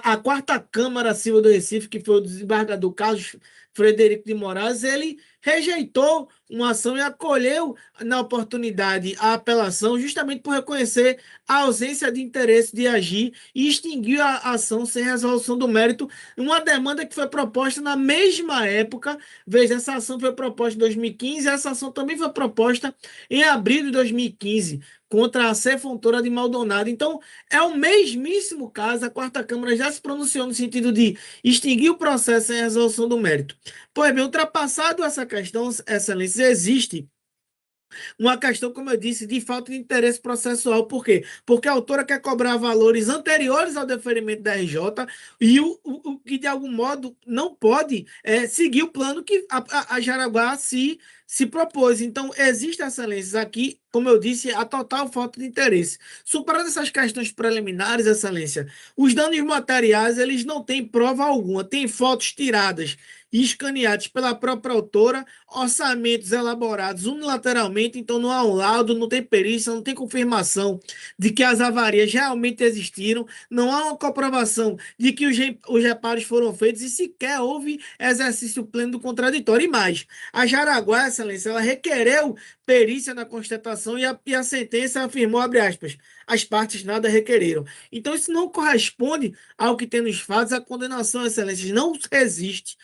a 4ª Câmara Civil do Recife, que foi o desembargador Carlos Frederico de Moraes, ele rejeitou uma ação e acolheu na oportunidade a apelação justamente por reconhecer a ausência de interesse de agir e extinguiu a ação sem resolução do mérito, uma demanda que foi proposta na mesma época. Veja, essa ação foi proposta em 2015, essa ação também foi proposta em abril de 2015 contra a Cefontora de Maldonado. Então, é o mesmíssimo caso, a Quarta Câmara já se pronunciou no sentido de extinguir o processo sem resolução do mérito. Pois bem, ultrapassado essa questão, Excelência, existe uma questão, como eu disse, de falta de interesse processual. Por quê? Porque a autora quer cobrar valores anteriores ao deferimento da RJ e o que, de algum modo, não pode seguir o plano que a Jaraguá se propôs. Então, existe, Excelências, aqui, como eu disse, a total falta de interesse. Superando essas questões preliminares, Excelência, os danos materiais, eles não têm prova alguma, tem fotos tiradas e escaneados pela própria autora, orçamentos elaborados unilateralmente, então não há um laudo, não tem perícia, não tem confirmação de que as avarias realmente existiram, não há uma comprovação de que os reparos foram feitos e sequer houve exercício pleno do contraditório. E mais, a Jaraguá, Excelência, ela requereu perícia na constatação e a sentença afirmou, abre aspas, as partes nada requereram. Então isso não corresponde ao que tem nos fatos, a condenação, Excelência, não resiste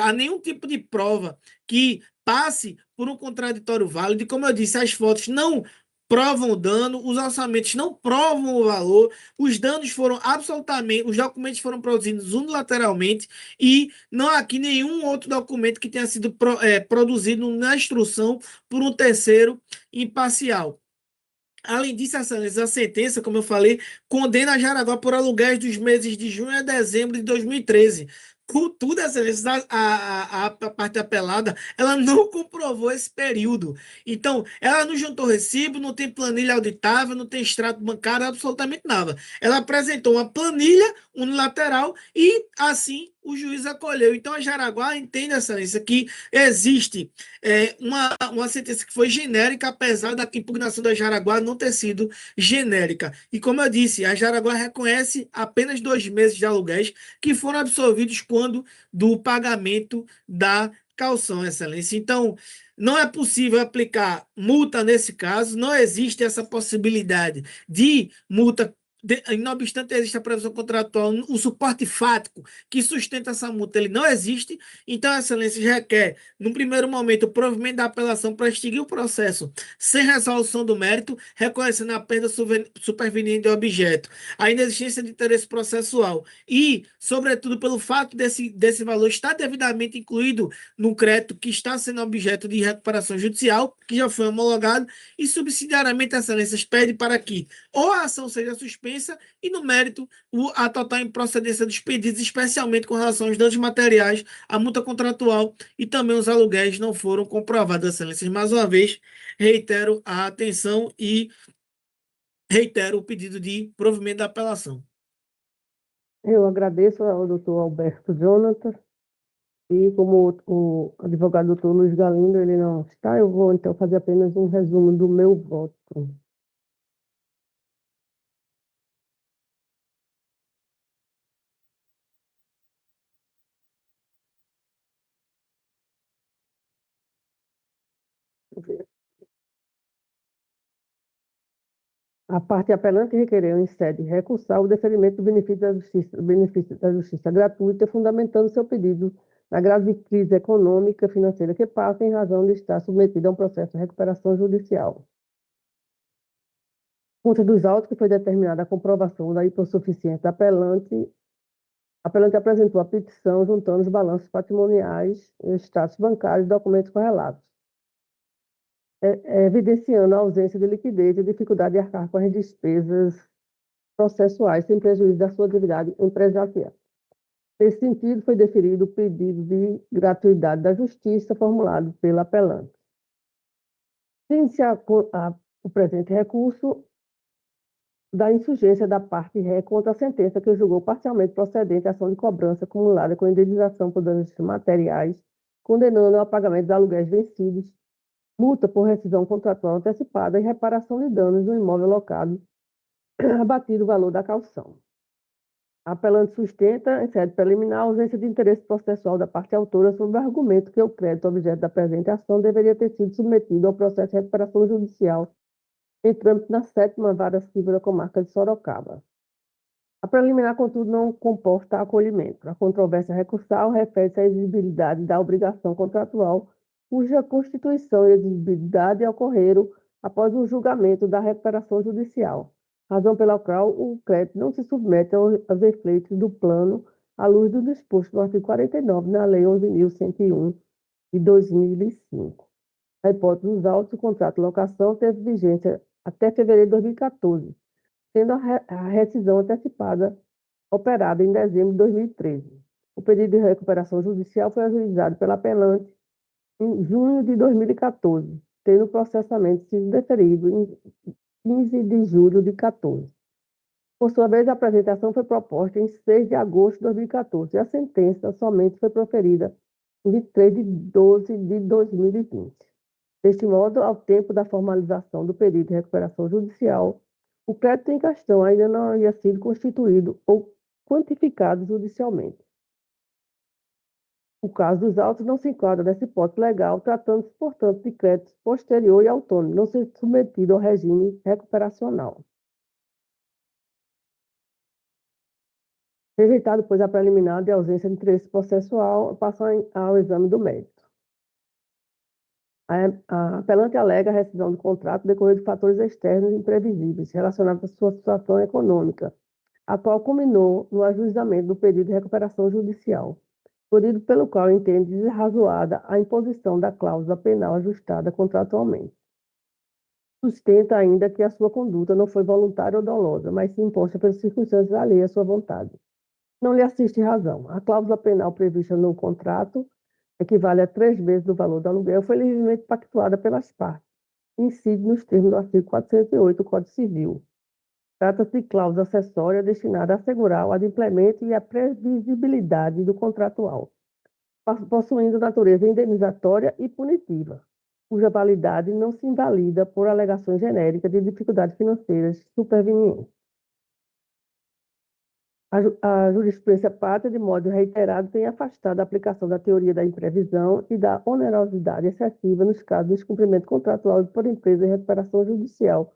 a nenhum tipo de prova que passe por um contraditório válido. E, como eu disse, as fotos não provam o dano, os orçamentos não provam o valor, os danos foram absolutamente, os documentos foram produzidos unilateralmente e não há aqui nenhum outro documento que tenha sido produzido na instrução por um terceiro imparcial. Além disso, a sentença, como eu falei, condena a Jaraguá por aluguéis dos meses de junho a dezembro de 2013. Contudo, a parte apelada, ela não comprovou esse período. Então, ela não juntou recibo, não tem planilha auditável, não tem extrato bancário, absolutamente nada. Ela apresentou uma planilha unilateral e, assim, o juiz acolheu. Então, a Jaraguá entende, Excelência, que existe uma sentença que foi genérica, apesar da impugnação da Jaraguá não ter sido genérica. E, como eu disse, a Jaraguá reconhece apenas 2 meses de aluguéis que foram absolvidos quando do pagamento da caução, Excelência. Então, não é possível aplicar multa nesse caso, não existe essa possibilidade de multa. Não obstante existe a previsão contratual, o suporte fático que sustenta essa multa, ele não existe. Então, a Excelência requer, no primeiro momento, o provimento da apelação para extinguir o processo sem resolução do mérito, reconhecendo a perda superveniente do objeto, a inexistência de interesse processual e, sobretudo, pelo fato desse valor estar devidamente incluído no crédito que está sendo objeto de recuperação judicial, que já foi homologado, e, subsidiariamente, a Excelência pede para que ou a ação seja suspensa e, no mérito, a total improcedência dos pedidos, especialmente com relação aos danos materiais, a multa contratual e também os aluguéis não foram comprovados, Excelências. Mais uma vez, reitero a atenção e reitero o pedido de provimento da apelação.
Eu agradeço ao doutor Alberto Jonathan e, como o advogado doutor Luiz Galindo ele não está, eu vou então fazer apenas um resumo do meu voto. A parte apelante requereu em sede recursar o deferimento do benefício da justiça gratuita, fundamentando seu pedido na grave crise econômica e financeira que passa em razão de estar submetido a um processo de recuperação judicial. Conta dos autos que foi determinada a comprovação da hipossuficiência da apelante apresentou a petição juntando os balanços patrimoniais, extratos bancários e documentos correlatos, evidenciando a ausência de liquidez e a dificuldade de arcar com as despesas processuais sem prejuízo da sua atividade empresarial. Nesse sentido, foi deferido o pedido de gratuidade da justiça formulado pela apelante. Inicia o presente recurso da insurgência da parte ré contra a sentença que julgou parcialmente procedente a ação de cobrança acumulada com indenização por danos materiais, condenando ao pagamento de aluguéis vencidos, multa por rescisão contratual antecipada e reparação de danos no imóvel locado, abatido o valor da caução. A apelante sustenta, em sede preliminar, a ausência de interesse processual da parte autora sobre o argumento que o crédito objeto da presente ação deveria ter sido submetido ao processo de recuperação judicial em trâmite na 7ª Vara Civil da Comarca de Sorocaba. A preliminar, contudo, não comporta acolhimento. A controvérsia recursal refere-se à exigibilidade da obrigação contratual, cuja constituição e exigibilidade ocorreram após o julgamento da recuperação judicial, razão pela qual o crédito não se submete aos efeitos do plano à luz do disposto no artigo 49 na Lei 11.101 de 2005. Na hipótese dos autos, o contrato de locação teve vigência até fevereiro de 2014, sendo a rescisão antecipada operada em dezembro de 2013. O pedido de recuperação judicial foi ajuizado pela apelante em junho de 2014, tendo o processamento sido deferido em 15 de julho de 2014. Por sua vez, a apresentação foi proposta em 6 de agosto de 2014 e a sentença somente foi proferida em 23 de 12 de 2020. Deste modo, ao tempo da formalização do pedido de recuperação judicial, o crédito em questão ainda não havia sido constituído ou quantificado judicialmente. O caso dos autos não se enquadra nessa hipótese legal, tratando-se, portanto, de crédito posterior e autônomo, não ser submetido ao regime recuperacional. Rejeitado, pois, a preliminar de ausência de interesse processual, passa ao exame do mérito. A apelante alega a rescisão do contrato decorrer de fatores externos imprevisíveis relacionados à sua situação econômica, a qual culminou no ajuizamento do pedido de recuperação judicial, motivo pelo qual entende desrazoada a imposição da cláusula penal ajustada contratualmente. Sustenta ainda que a sua conduta não foi voluntária ou dolosa, mas sim imposta pelas circunstâncias alheias à sua vontade. Não lhe assiste razão. A cláusula penal prevista no contrato equivale a 3 vezes do valor do aluguel, foi livremente pactuada pelas partes, incide nos termos do artigo 408 do Código Civil. Trata-se de cláusula acessória destinada a assegurar o adimplemento e a previsibilidade do contratual, possuindo natureza indenizatória e punitiva, cuja validade não se invalida por alegações genéricas de dificuldades financeiras supervenientes. A jurisprudência pátria, de modo reiterado, tem afastado a aplicação da teoria da imprevisão e da onerosidade excessiva nos casos de descumprimento contratual por empresa em recuperação judicial,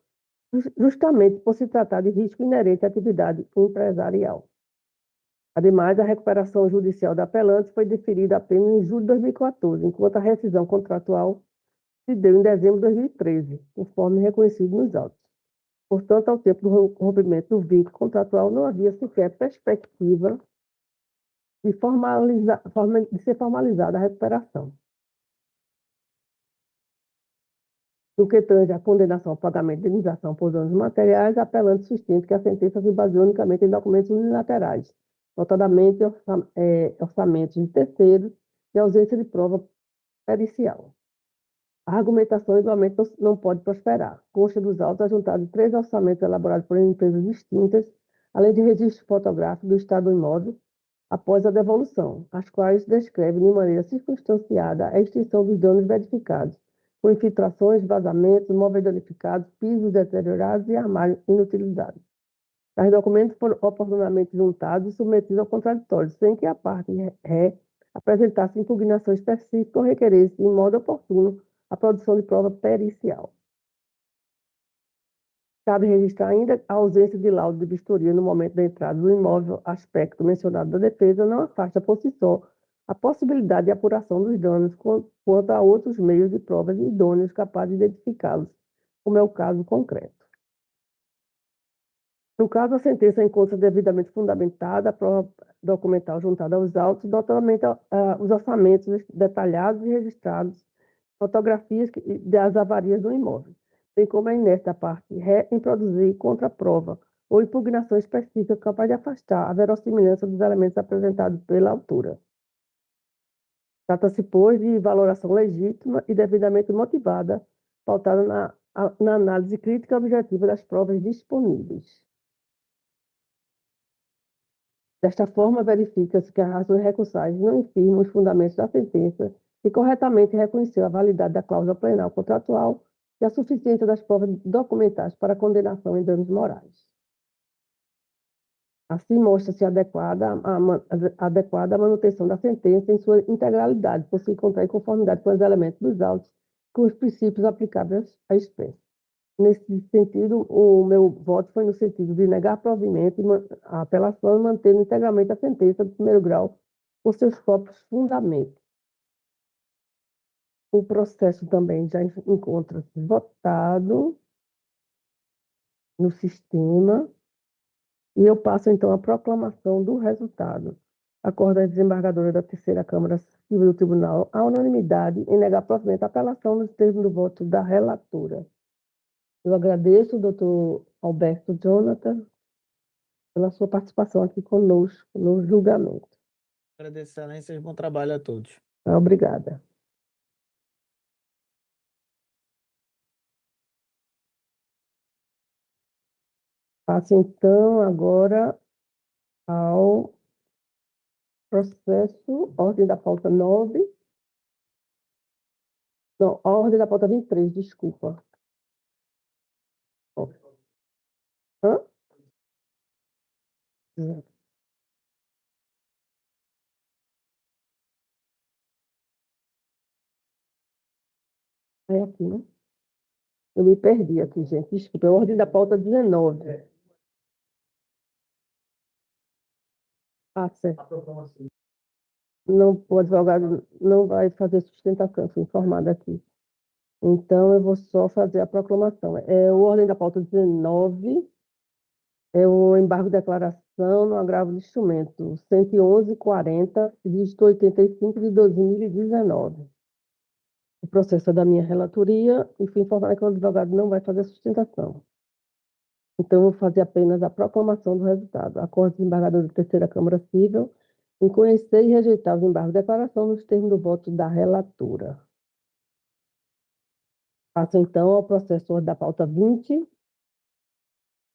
justamente por se tratar de risco inerente à atividade empresarial. Ademais, a recuperação judicial da apelante foi deferida apenas em julho de 2014, enquanto a rescisão contratual se deu em dezembro de 2013, conforme reconhecido nos autos. Portanto, ao tempo do rompimento do vínculo contratual, não havia sequer perspectiva de ser formalizada a recuperação. No que tange à condenação ao pagamento de indenização por danos materiais, a apelante sustenta que a sentença se baseou unicamente em documentos unilaterais, notadamente orçamentos de terceiros e ausência de prova pericial. A argumentação igualmente não pode prosperar. Consta dos autos ajuntados 3 orçamentos elaborados por empresas distintas, além de registro fotográfico do estado do imóvel após a devolução, as quais descrevem de maneira circunstanciada a extinção dos danos verificados, com infiltrações, vazamentos, móveis danificados, pisos deteriorados e armários inutilizados. Os documentos foram oportunamente juntados e submetidos ao contraditório, sem que a parte ré apresentasse impugnação específica ou requeresse, em modo oportuno, a produção de prova pericial. Cabe registrar ainda a ausência de laudo de vistoria no momento da entrada do imóvel, aspecto mencionado da defesa não afasta por si só a possibilidade de apuração dos danos quanto a outros meios de provas idôneos capazes de identificá-los, como é o caso concreto. No caso, a sentença encontra devidamente fundamentada a prova documental juntada aos autos, notadamente os orçamentos detalhados e registrados, fotografias das avarias do imóvel, bem como a inércia da parte ré em produzir contraprova ou impugnação específica capaz de afastar a verossimilhança dos elementos apresentados pela autora. Trata-se, pois, de valoração legítima e devidamente motivada, pautada na análise crítica e objetiva das provas disponíveis. Desta forma, verifica-se que as razões recursais não infirmam os fundamentos da sentença e corretamente reconheceu a validade da cláusula penal contratual e a suficiência das provas documentais para a condenação em danos morais. Assim, mostra-se adequada a manutenção da sentença em sua integralidade, por se encontrar em conformidade com os elementos dos autos, com os princípios aplicáveis à espécie. Nesse sentido, o meu voto foi no sentido de negar provimento à apelação e mantendo integralmente a sentença do primeiro grau por seus próprios fundamentos. O processo também já encontra-se votado no sistema. E eu passo, então, a proclamação do resultado. Acorda a desembargadora da terceira Câmara Civil do Tribunal, a unanimidade em negar provimento à apelação nos termos do voto da relatora. Eu agradeço, doutor Alberto Jonathan, pela sua participação aqui conosco no julgamento.
Agradeço, excelência, bom trabalho a todos.
Obrigada. Passo, então, agora ao processo, ordem da pauta 9. Não, ordem da pauta 23, desculpa. Hã? É aqui, né? Eu me perdi aqui, gente. Desculpa, é a ordem da pauta 19. Ah, certo. Não, o advogado não vai fazer sustentação, fui informada aqui. Então, eu vou só fazer a proclamação. É a ordem da pauta 19, é o embargo de declaração no agravo de instrumento 111.40, dígito 85 de 2019. O processo é da minha relatoria e fui informada que o advogado não vai fazer sustentação. Então, eu vou fazer apenas a proclamação do resultado. Acordo do desembargador da terceira Câmara Civil em conhecer e rejeitar o embargo de declaração nos termos do voto da relatora. Passo, então, ao processo da pauta 20,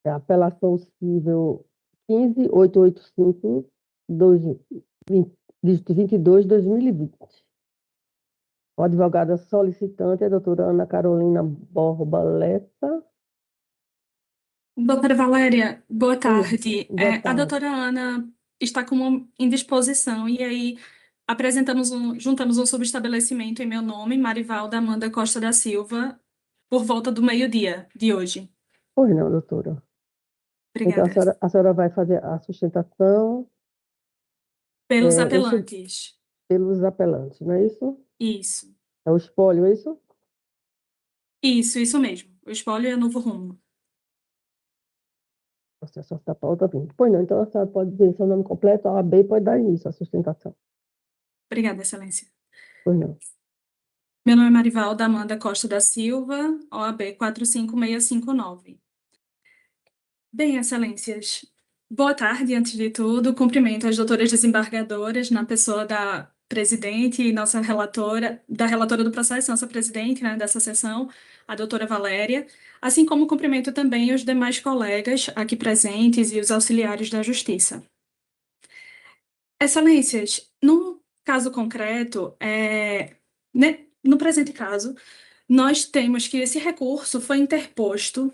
é a apelação civil 15.885, dígito 22, 2020. O advogado solicitante é a doutora Ana Carolina Borba Lessa.
Doutora Valéria, boa tarde.
Boa
A
tarde.
doutora Ana está com uma indisposição e aí juntamos um subestabelecimento em meu nome, Marivalda Amanda Costa da Silva, por volta do meio-dia de hoje.
Pois não, doutora.
Obrigada.
Então, a senhora vai fazer a sustentação
Pelos apelantes.
pelos apelantes, não é isso?
Isso.
É o espólio, é isso?
Isso mesmo. O espólio é Novo Rumo.
Processo da pauta 20. Pois não, então a senhora pode dizer seu nome completo, a OAB pode dar início à sustentação.
Obrigada, excelência.
Pois não.
Meu nome é Marivalda Amanda Costa da Silva, OAB 45659. Bem, excelências, boa tarde, antes de tudo. Cumprimento as doutoras desembargadoras, na pessoa da presidente e nossa relatora, da relatora do processo, nossa presidente, né, dessa sessão, a doutora Valéria, assim como cumprimento também os demais colegas aqui presentes e os auxiliares da Justiça. Excelências, no caso concreto, no presente caso, nós temos que esse recurso foi interposto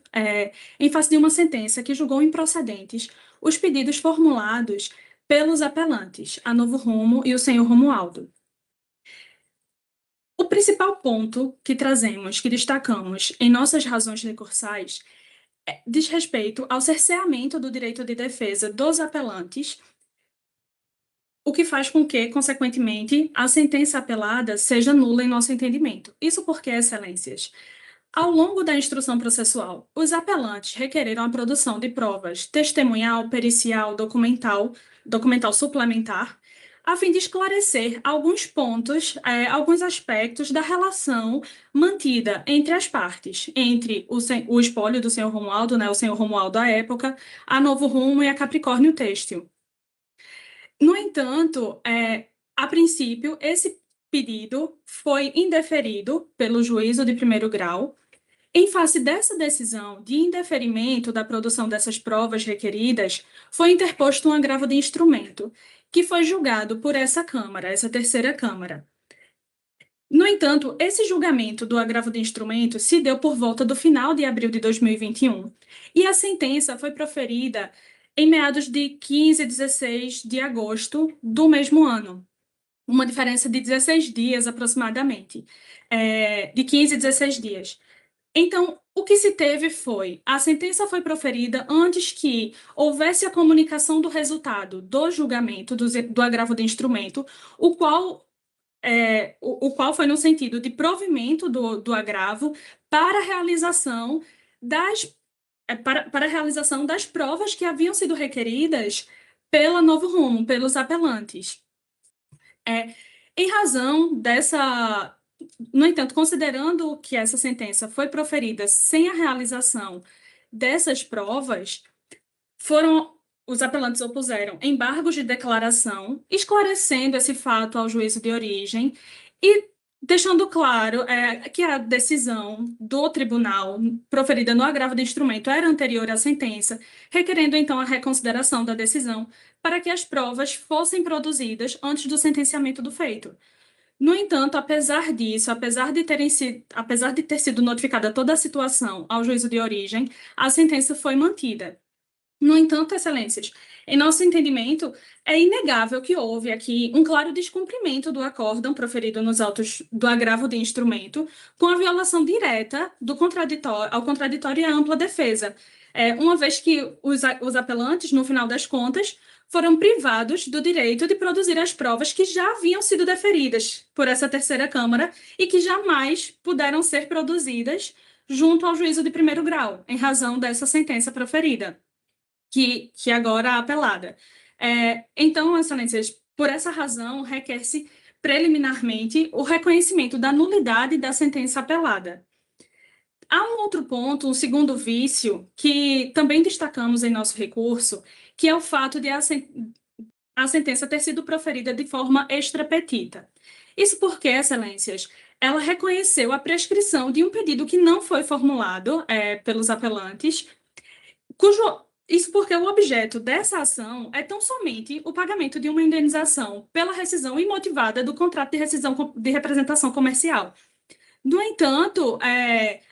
em face de uma sentença que julgou improcedentes os pedidos formulados pelos apelantes, a Novo Rumo e o senhor Romualdo. O principal ponto que trazemos, que destacamos em nossas razões recursais, diz respeito ao cerceamento do direito de defesa dos apelantes, o que faz com que, consequentemente, a sentença apelada seja nula em nosso entendimento. Isso porque, excelências, ao longo da instrução processual, os apelantes requereram a produção de provas testemunhal, pericial, documental suplementar, a fim de esclarecer alguns pontos, alguns aspectos da relação mantida entre as partes, entre o espólio do senhor Romualdo, né, o senhor Romualdo à época, a Novo Rumo e a Capricórnio Têxtil. No entanto, a princípio, esse pedido foi indeferido pelo juízo de primeiro grau. Em face dessa decisão de indeferimento da produção dessas provas requeridas, foi interposto um agravo de instrumento, que foi julgado por essa Câmara, essa terceira Câmara. No entanto, esse julgamento do agravo de instrumento se deu por volta do final de abril de 2021, e a sentença foi proferida em meados de 15 e 16 de agosto do mesmo ano. Uma diferença de 16 dias aproximadamente, de 15 e 16 dias. Então, o que se teve foi, a sentença foi proferida antes que houvesse a comunicação do resultado do julgamento do agravo de instrumento, o qual foi no sentido de provimento do agravo para a realização das provas que haviam sido requeridas pela Novo Rumo, pelos apelantes. Em razão dessa... No entanto, considerando que essa sentença foi proferida sem a realização dessas provas, os apelantes opuseram embargos de declaração, esclarecendo esse fato ao juízo de origem e deixando claro que a decisão do tribunal proferida no agravo de instrumento era anterior à sentença, requerendo então a reconsideração da decisão para que as provas fossem produzidas antes do sentenciamento do feito. No entanto, apesar disso, apesar de ter sido notificada toda a situação ao juízo de origem, a sentença foi mantida. No entanto, excelências, em nosso entendimento, é inegável que houve aqui um claro descumprimento do acórdão proferido nos autos do agravo de instrumento, com a violação direta ao contraditório e à ampla defesa, uma vez que os apelantes, no final das contas, foram privados do direito de produzir as provas que já haviam sido deferidas por essa terceira Câmara e que jamais puderam ser produzidas junto ao juízo de primeiro grau, em razão dessa sentença proferida, que agora é apelada. Então, excelências, por essa razão, requer-se preliminarmente o reconhecimento da nulidade da sentença apelada. Há um outro ponto, um segundo vício, que também destacamos em nosso recurso, que é o fato de a sentença ter sido proferida de forma extrapetita. Isso porque, excelências, ela reconheceu a prescrição de um pedido que não foi formulado pelos apelantes, isso porque o objeto dessa ação é tão somente o pagamento de uma indenização pela rescisão imotivada do contrato de rescisão de representação comercial. No entanto,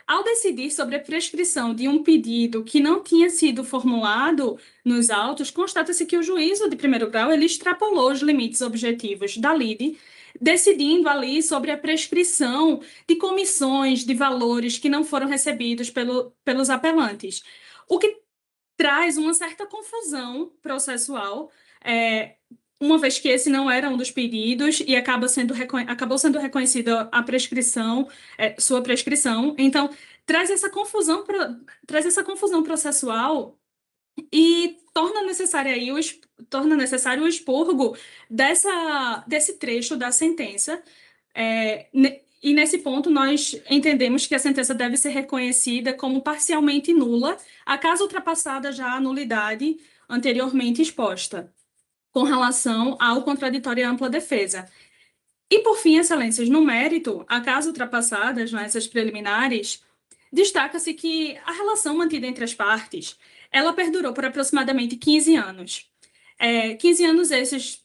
ao decidir sobre a prescrição de um pedido que não tinha sido formulado nos autos, constata-se que o juízo de primeiro grau ele extrapolou os limites objetivos da lide, decidindo ali sobre a prescrição de comissões, de valores que não foram recebidos pelos apelantes, o que traz uma certa confusão processual, uma vez que esse não era um dos pedidos e acabou sendo reconhecida a prescrição, sua prescrição. Então, traz essa confusão processual e torna necessário o expurgo desse trecho da sentença. E nesse ponto, nós entendemos que a sentença deve ser reconhecida como parcialmente nula, acaso ultrapassada já a nulidade anteriormente exposta, com relação ao contraditório e ampla defesa. E, por fim, excelências, no mérito, acaso ultrapassadas essas preliminares, destaca-se que a relação mantida entre as partes, ela perdurou por aproximadamente 15 anos. 15 anos esses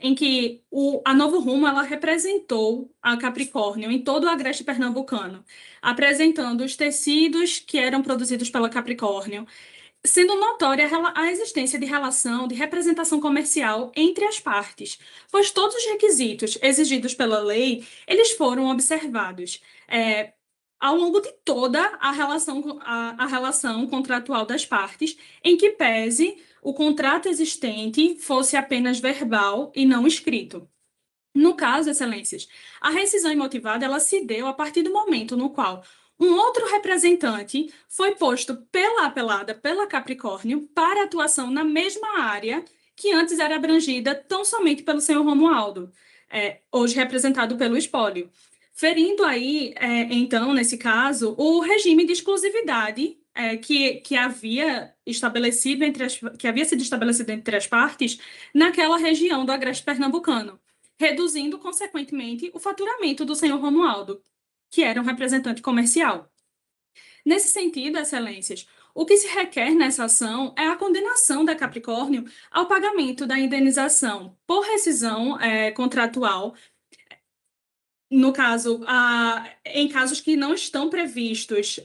em que a Novo Rumo ela representou a Capricórnio em todo o agreste pernambucano, apresentando os tecidos que eram produzidos pela Capricórnio, sendo notória a existência de relação de representação comercial entre as partes, pois todos os requisitos exigidos pela lei, eles foram observados ao longo de toda a relação contratual das partes, em que pese o contrato existente fosse apenas verbal e não escrito. No caso, excelências, a rescisão imotivada ela se deu a partir do momento no qual um outro representante foi posto pela apelada, pela Capricórnio, para atuação na mesma área que antes era abrangida tão somente pelo senhor Romualdo, hoje representado pelo espólio, ferindo aí, então, nesse caso, o regime de exclusividade que havia sido estabelecido entre as partes naquela região do agreste pernambucano, reduzindo, consequentemente, o faturamento do senhor Romualdo, que era um representante comercial. Nesse sentido, excelências, o que se requer nessa ação é a condenação da Capricórnio ao pagamento da indenização por rescisão contratual no caso, em casos que não estão previstos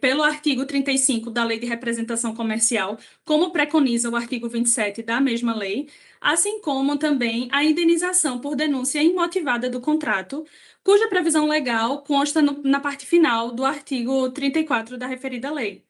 pelo artigo 35 da Lei de Representação Comercial, como preconiza o artigo 27 da mesma lei, assim como também a indenização por denúncia imotivada do contrato, cuja previsão legal consta na parte final do artigo 34 da referida lei.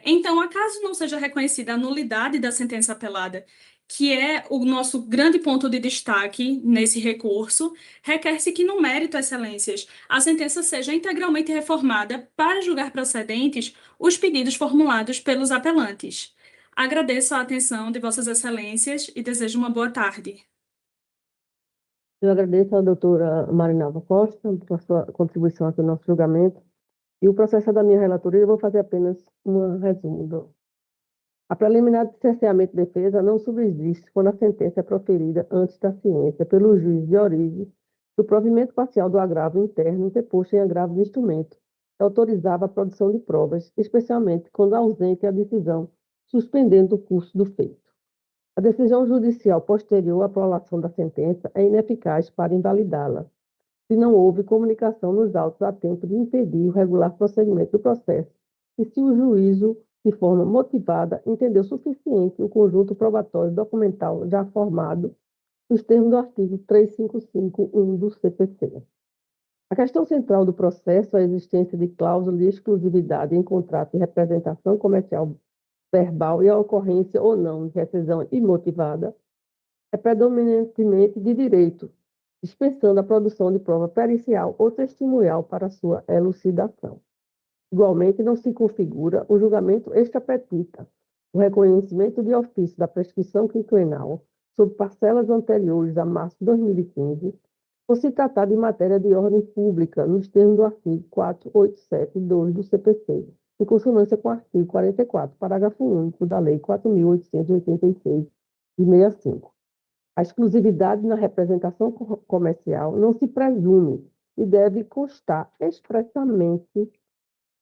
Então, acaso não seja reconhecida a nulidade da sentença apelada, que é o nosso grande ponto de destaque nesse recurso, requer-se que, no mérito, excelências, a sentença seja integralmente reformada para julgar procedentes os pedidos formulados pelos apelantes. Agradeço a atenção de Vossas Excelências e desejo uma boa tarde.
Eu agradeço à doutora Marinalva Costa por sua contribuição aqui no nosso julgamento. E o processo da minha relatoria, eu vou fazer apenas um resumo. A preliminar de cerceamento de defesa não subsiste quando a sentença é proferida antes da ciência pelo juiz de origem do provimento parcial do agravo interno interposto em agravo de instrumento, que autorizava a produção de provas, especialmente quando ausente a decisão suspendendo o curso do feito. A decisão judicial posterior à prolação da sentença é ineficaz para invalidá-la, se não houve comunicação nos autos a tempo de impedir o regular prosseguimento do processo e se o juízo, de forma motivada, entendeu suficiente o conjunto probatório documental já formado nos termos do artigo 355.1 do CPC. A questão central do processo, a existência de cláusula de exclusividade em contrato de representação comercial verbal e a ocorrência ou não de rescisão imotivada, é predominantemente de direito, dispensando a produção de prova pericial ou testemunhal para sua elucidação. Igualmente, não se configura o julgamento extra petita, o reconhecimento de ofício da prescrição quinquenal sobre parcelas anteriores a março de 2015, por se tratar de matéria de ordem pública, nos termos do artigo 487.2 do CPC, em consonância com o artigo 44, parágrafo único da Lei 4.886, de 65. A exclusividade na representação comercial não se presume e deve constar expressamente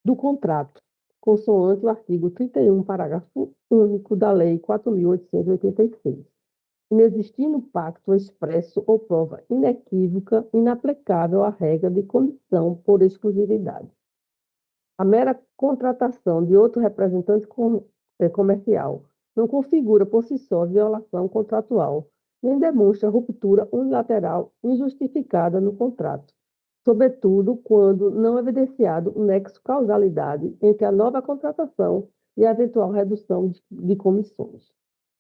do contrato, consoante o artigo 31, parágrafo único da Lei 4.886. Inexistindo pacto expresso ou prova inequívoca, inaplicável à regra de comissão por exclusividade. A mera contratação de outro representante comercial não configura por si só violação contratual, nem demonstra ruptura unilateral injustificada no contrato, sobretudo quando não evidenciado o nexo causalidade entre a nova contratação e a eventual redução de comissões.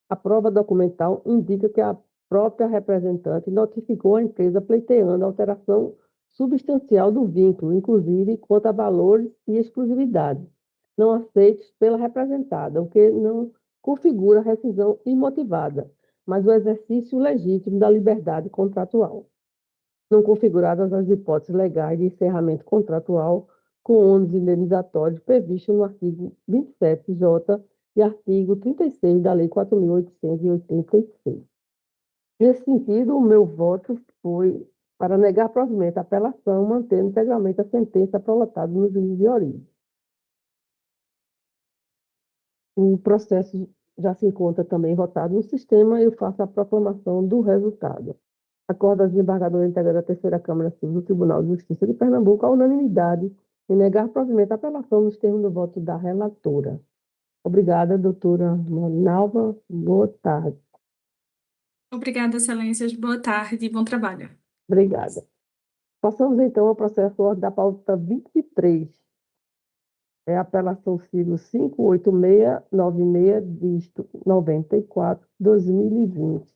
A prova documental indica que a própria representante notificou a empresa pleiteando a alteração substancial do vínculo, inclusive quanto a valores e exclusividade, não aceitos pela representada, o que não configura rescisão imotivada, mas o exercício legítimo da liberdade contratual. Não configuradas as hipóteses legais de encerramento contratual com ônus indenizatórios previstos no artigo 27J e artigo 36 da Lei 4.886. Nesse sentido, o meu voto foi para negar provimento à apelação, mantendo integralmente a sentença prolatada no juízo de origem. O processo já se encontra também votado no sistema e eu faço a proclamação do resultado. Acorda a desembargadora integrante da Terceira Câmara Civil do Tribunal de Justiça de Pernambuco a unanimidade em negar provimento à apelação nos termos do voto da relatora. Obrigada, doutora Marinalva. Boa tarde.
Obrigada, excelências. Boa tarde e bom trabalho.
Obrigada. Passamos, então, ao processo ordem da pauta 23. É a apelação civil 58696-94/2020.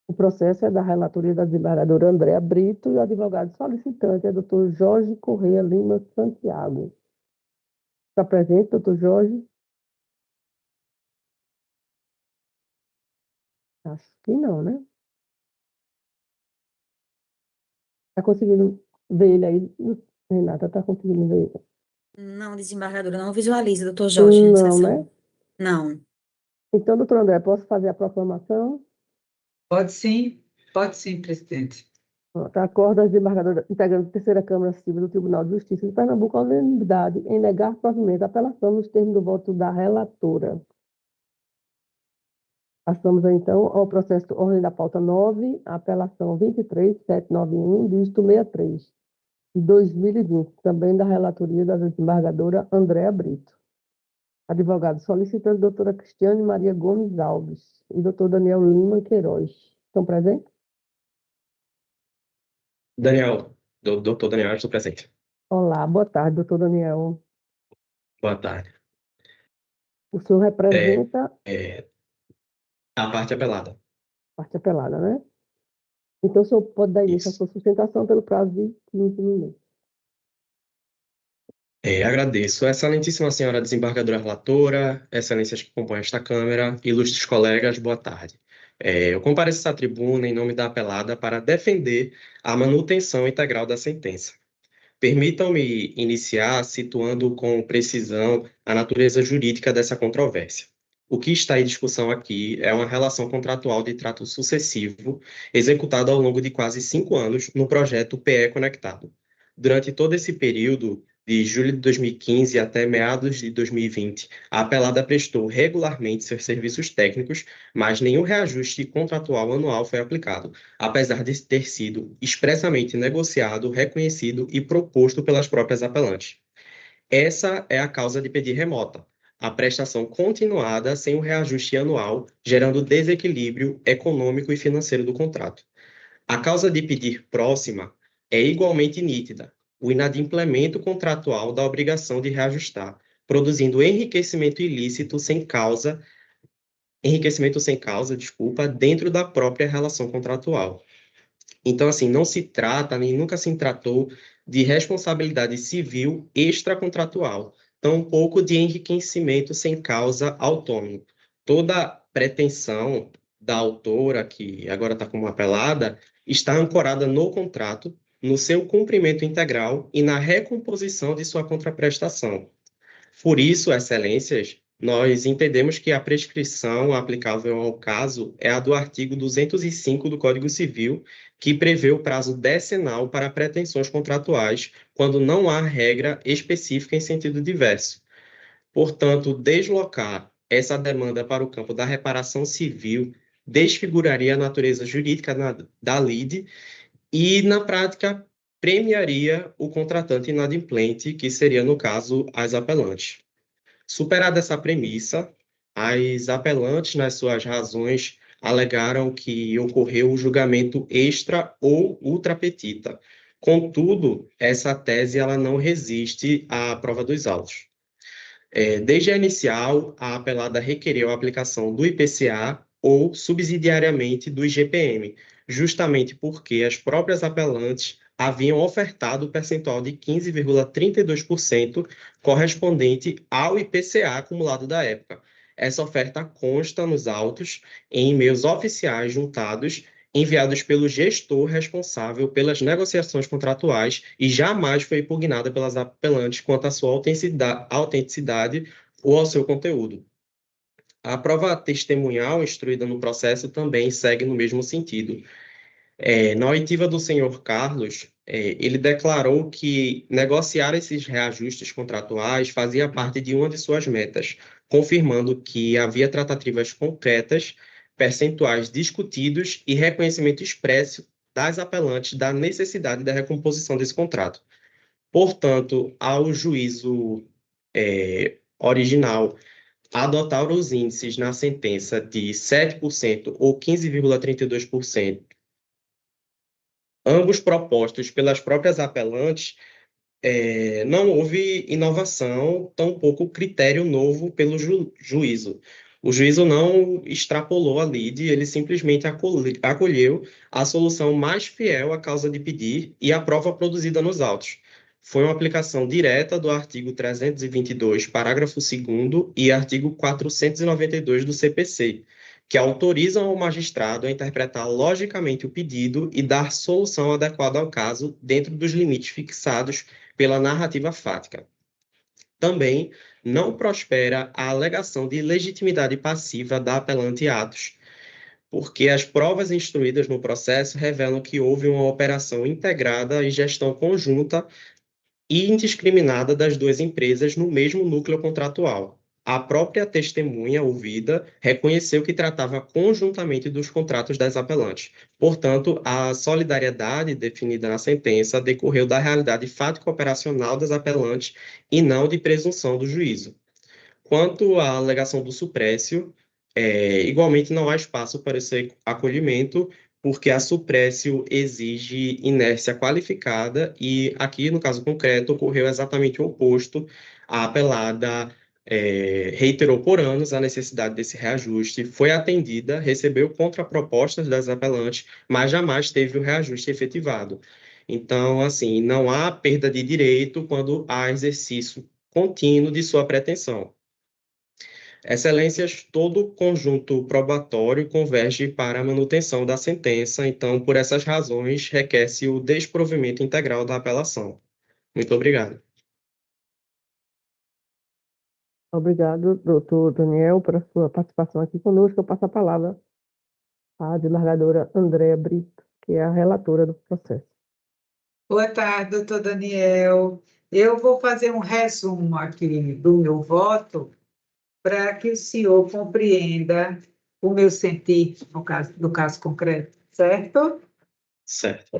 O processo é da relatoria da desembargadora Andréa Brito e o advogado solicitante é o Dr. Jorge Correia Lima Santiago. Está presente, doutor Jorge? Acho que não, né? Está conseguindo ver ele aí? Renata, está conseguindo ver ele?
Não, desembargadora, não visualiza, doutor Jorge, na
Não,
sessão.
né?
Não.
Então, doutor André, posso fazer a proclamação?
Pode sim, presidente.
Acorda a desembargadora integrante da Terceira Câmara Civil do Tribunal de Justiça de Pernambuco a unanimidade em negar provimento à apelação nos termos do voto da relatora. Passamos, então, ao processo ordem da pauta 9, apelação 23791, dígito 63, de 2020, também da relatoria da desembargadora Andréa Brito. Advogado solicitante, doutora Cristiane Maria Gomes Alves e doutor Daniel Lima Queiroz. Estão presentes?
Doutor Daniel, estou presente.
Olá, boa tarde, doutor Daniel.
Boa tarde.
O senhor representa
A parte apelada.
a parte apelada, né? Então, o senhor pode dar início à sua sustentação pelo prazo de 15 minutos.
Agradeço. Excelentíssima senhora desembargadora relatora, excelências que compõem esta Câmara, ilustres colegas, boa tarde. Eu compareço a essa tribuna em nome da apelada para defender a manutenção integral da sentença. Permitam-me iniciar situando com precisão a natureza jurídica dessa controvérsia. O que está em discussão aqui é uma relação contratual de trato sucessivo executada ao longo de quase 5 anos no projeto PE Conectado. Durante todo esse período, de julho de 2015 até meados de 2020, a apelada prestou regularmente seus serviços técnicos, mas nenhum reajuste contratual anual foi aplicado, apesar de ter sido expressamente negociado, reconhecido e proposto pelas próprias apelantes. Essa é a causa de pedir remota, a prestação continuada sem o reajuste anual, gerando desequilíbrio econômico e financeiro do contrato. A causa de pedir próxima é igualmente nítida, o inadimplemento contratual da obrigação de reajustar, produzindo enriquecimento sem causa, dentro da própria relação contratual. Então, assim, não se trata, nem nunca se tratou de responsabilidade civil extracontratual, tampouco de enriquecimento sem causa autônomo. Toda pretensão da autora, que agora está como apelada, está ancorada no contrato, no seu cumprimento integral e na recomposição de sua contraprestação. Por isso, excelências, nós entendemos que a prescrição aplicável ao caso é a do artigo 205 do Código Civil, que prevê o prazo decenal para pretensões contratuais, quando não há regra específica em sentido diverso. Portanto, deslocar essa demanda para o campo da reparação civil desfiguraria a natureza jurídica da lide e, na prática, premiaria o contratante inadimplente, que seria, no caso, as apelantes. Superada essa premissa, as apelantes, nas suas razões, alegaram que ocorreu o julgamento extra ou ultra petita. Contudo, essa tese ela não resiste à prova dos autos. Desde a inicial, a apelada requereu a aplicação do IPCA ou, subsidiariamente, do IGPM, justamente porque as próprias apelantes haviam ofertado o percentual de 15,32% correspondente ao IPCA acumulado da época. Essa oferta consta nos autos em e-mails oficiais juntados, enviados pelo gestor responsável pelas negociações contratuais e jamais foi impugnada pelas apelantes quanto à sua autenticidade ou ao seu conteúdo. A prova testemunhal instruída no processo também segue no mesmo sentido. Na oitiva do senhor Carlos, ele declarou que negociar esses reajustes contratuais fazia parte de uma de suas metas, confirmando que havia tratativas concretas, percentuais discutidos e reconhecimento expresso das apelantes da necessidade da recomposição desse contrato. Portanto, ao juízo original adotar os índices na sentença de 7% ou 15,32%, ambos propostos pelas próprias apelantes, não houve inovação, tampouco critério novo pelo juízo. O juízo não extrapolou a lide, ele simplesmente acolheu a solução mais fiel à causa de pedir e a prova produzida nos autos. Foi uma aplicação direta do artigo 322, parágrafo 2º, e artigo 492 do CPC, que autorizam ao magistrado a interpretar logicamente o pedido e dar solução adequada ao caso dentro dos limites fixados pela narrativa fática. Também não prospera a alegação de legitimidade passiva da apelante atos, porque as provas instruídas no processo revelam que houve uma operação integrada e gestão conjunta e indiscriminada das duas empresas no mesmo núcleo contratual.
a própria testemunha ouvida reconheceu que tratava conjuntamente dos contratos das apelantes. Portanto, a solidariedade definida na sentença decorreu da realidade fática operacional das apelantes e não de presunção do juízo. Quanto à alegação do suprécio, igualmente não há espaço para esse acolhimento, porque a suprécio exige inércia qualificada e aqui, no caso concreto, ocorreu exatamente o oposto. A apelada reiterou por anos a necessidade desse reajuste, foi atendida, recebeu contrapropostas das apelantes, mas jamais teve o reajuste efetivado. Então, assim, não há perda de direito quando há exercício contínuo de sua pretensão. Excelências, todo o conjunto probatório converge para a manutenção da sentença, então, por essas razões, requer-se o desprovimento integral da apelação. Muito obrigado.
Obrigado, doutor Daniel, por sua participação aqui conosco. Eu passo a palavra à desembargadora Andréa Brito, que é a relatora do processo.
Boa tarde, doutor Daniel. Eu vou fazer um resumo aqui do meu voto para que o senhor compreenda o meu sentir no caso concreto, certo?
Certo.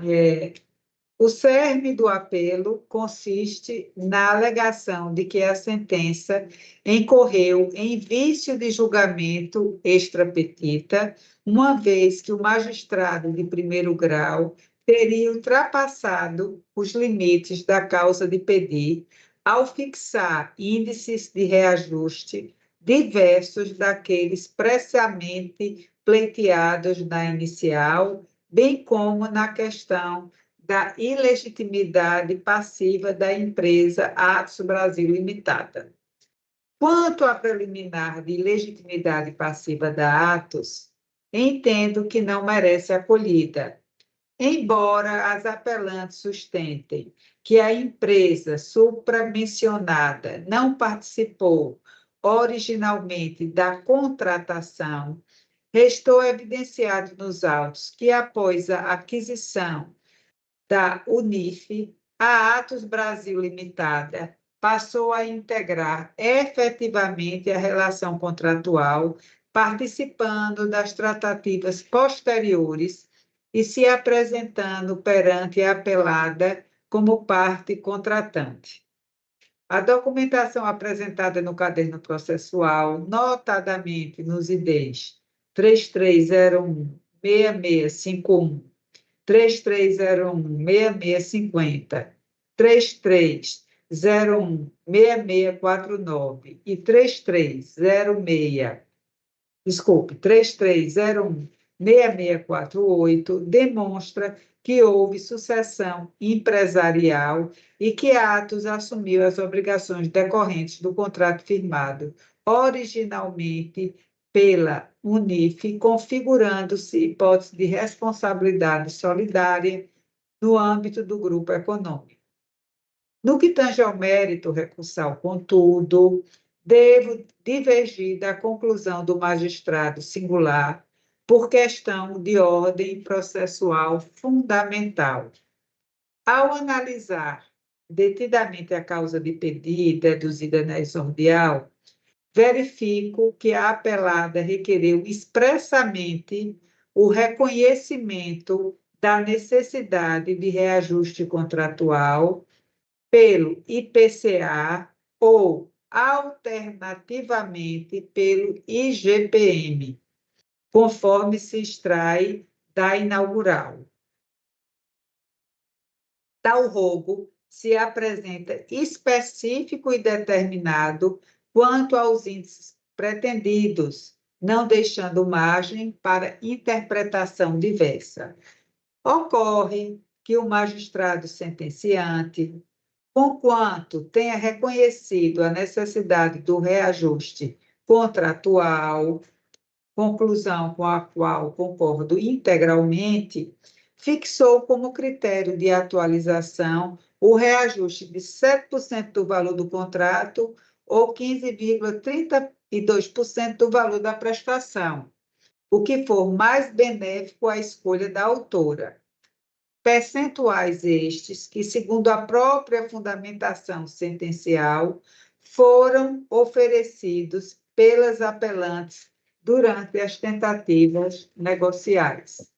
O cerne do apelo consiste na alegação de que a sentença incorreu em vício de julgamento extra petita, uma vez que o magistrado de primeiro grau teria ultrapassado os limites da causa de pedir ao fixar índices de reajuste diversos daqueles previamente pleiteados na inicial, bem como na questão da ilegitimidade passiva da empresa Atos Brasil Limitada. Quanto à preliminar de ilegitimidade passiva da Atos, entendo que não merece acolhida, embora as apelantes sustentem que a empresa supramencionada não participou originalmente da contratação, restou evidenciado nos autos que, após a aquisição da Unif, a Atos Brasil Limitada passou a integrar efetivamente a relação contratual, participando das tratativas posteriores e se apresentando perante a apelada como parte contratante. A documentação apresentada no caderno processual, notadamente nos IDs 3301-6651, 3301-6650, 3301-6649 e 3301-6648 demonstra que houve sucessão empresarial e que a Atos assumiu as obrigações decorrentes do contrato firmado originalmente pela Unif, configurando-se hipótese de responsabilidade solidária no âmbito do grupo econômico. No que tange ao mérito recursal, contudo, devo divergir da conclusão do magistrado singular por questão de ordem processual fundamental. Ao analisar detidamente a causa de pedido deduzida na exordial, verifico que a apelada requereu expressamente o reconhecimento da necessidade de reajuste contratual pelo IPCA ou, alternativamente, pelo IGPM, conforme se extrai da inaugural. Tal rogo se apresenta específico e determinado quanto aos índices pretendidos, não deixando margem para interpretação diversa. Ocorre que o magistrado sentenciante, conquanto tenha reconhecido a necessidade do reajuste contratual, conclusão com a qual concordo integralmente, fixou como critério de atualização o reajuste de 7% do valor do contrato ou 15,32% do valor da prestação, o que for mais benéfico à escolha da autora. Percentuais estes que, segundo a própria fundamentação sentencial, foram oferecidos pelas apelantes durante as tentativas negociais.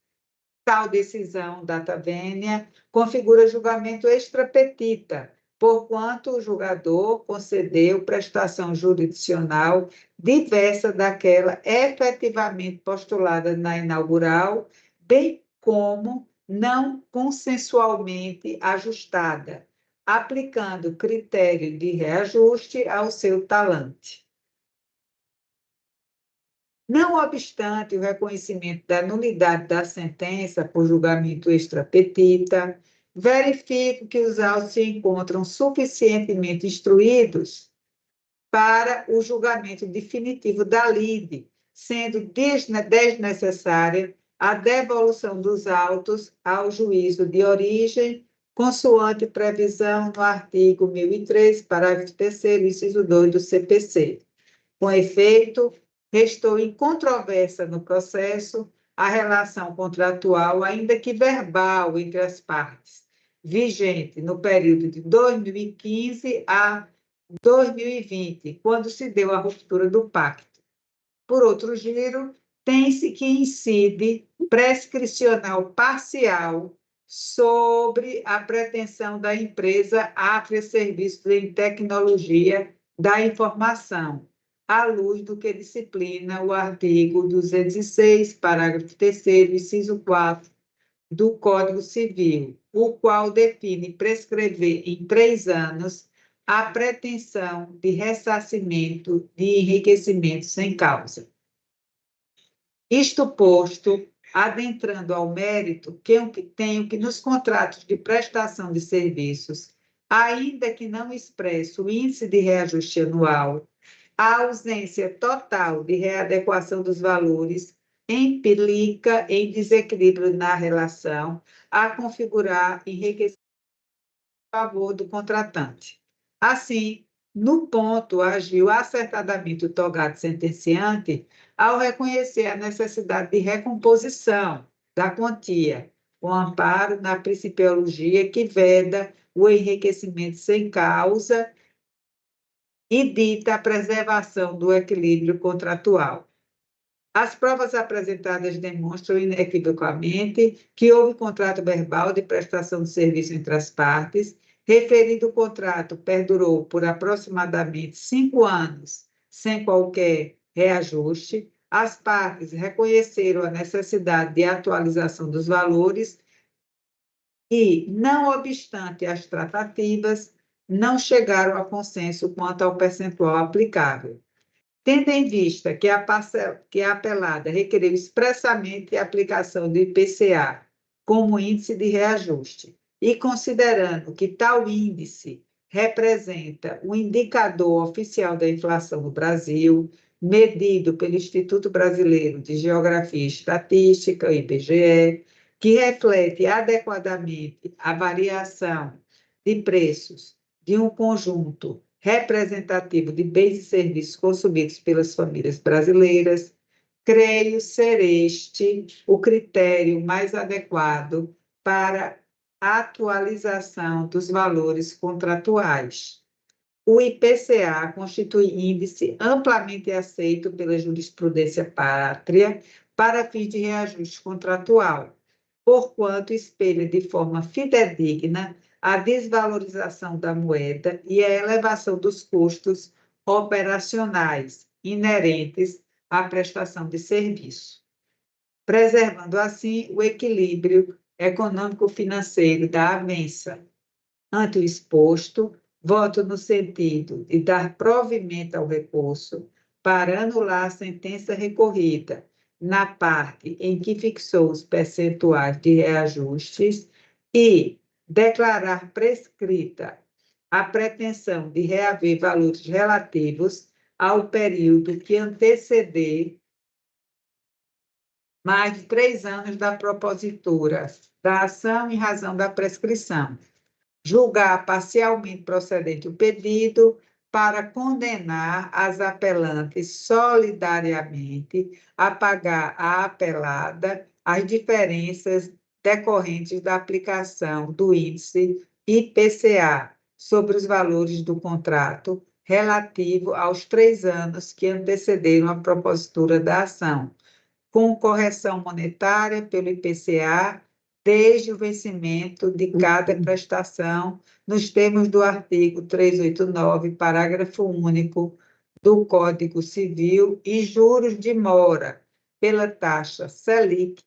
Tal decisão, data vênia, configura julgamento extra petita, porquanto o julgador concedeu prestação jurisdicional diversa daquela efetivamente postulada na inaugural, bem como não consensualmente ajustada, aplicando critério de reajuste ao seu talante. Não obstante o reconhecimento da nulidade da sentença por julgamento extra petita, verifico que os autos se encontram suficientemente instruídos para o julgamento definitivo da lide, sendo desnecessária a devolução dos autos ao juízo de origem, consoante previsão no artigo 1003, parágrafo 3º, inciso 2 do CPC. Com efeito, restou incontrovérsia no processo a relação contratual, ainda que verbal, entre as partes, vigente no período de 2015 a 2020, quando se deu a ruptura do pacto. Por outro giro, tem-se que incide prescricional parcial sobre a pretensão da empresa Afria Serviços em Tecnologia da Informação, à luz do que disciplina o artigo 206, parágrafo 3º, inciso 4 do Código Civil, o qual define prescrever em 3 anos a pretensão de ressarcimento de enriquecimento sem causa. Isto posto, adentrando ao mérito, tenho que nos contratos de prestação de serviços, ainda que não expresso o índice de reajuste anual, a ausência total de readequação dos valores implica em desequilíbrio na relação a configurar enriquecimento a favor do contratante. Assim, no ponto, agiu acertadamente o togado sentenciante ao reconhecer a necessidade de recomposição da quantia, com amparo na principiologia que veda o enriquecimento sem causa e dita a preservação do equilíbrio contratual. As provas apresentadas demonstram inequivocamente que houve contrato verbal de prestação de serviço entre as partes. Referido contrato perdurou por aproximadamente 5 anos, sem qualquer reajuste. As partes reconheceram a necessidade de atualização dos valores e, não obstante as tratativas, não chegaram a consenso quanto ao percentual aplicável. Tendo em vista que a apelada requeriu expressamente a aplicação do IPCA como índice de reajuste, e considerando que tal índice representa o indicador oficial da inflação no Brasil, medido pelo Instituto Brasileiro de Geografia e Estatística, IBGE, que reflete adequadamente a variação de preços de um conjunto representativo de bens e serviços consumidos pelas famílias brasileiras, creio ser este o critério mais adequado para a atualização dos valores contratuais. O IPCA constitui índice amplamente aceito pela jurisprudência pátria para fins de reajuste contratual, porquanto espelha de forma fidedigna a desvalorização da moeda e a elevação dos custos operacionais inerentes à prestação de serviço, preservando assim o equilíbrio econômico-financeiro da avença. Ante o exposto, voto no sentido de dar provimento ao recurso para anular a sentença recorrida na parte em que fixou os percentuais de reajustes e declarar prescrita a pretensão de reaver valores relativos ao período que anteceder mais de 3 anos da propositura da ação em razão da prescrição. Julgar parcialmente procedente o pedido para condenar as apelantes solidariamente a pagar à apelada as diferenças decorrentes da aplicação do índice IPCA sobre os valores do contrato, relativo aos 3 anos que antecederam a propositura da ação, com correção monetária pelo IPCA desde o vencimento de cada prestação, nos termos do artigo 389, parágrafo único do Código Civil, e juros de mora pela taxa Selic,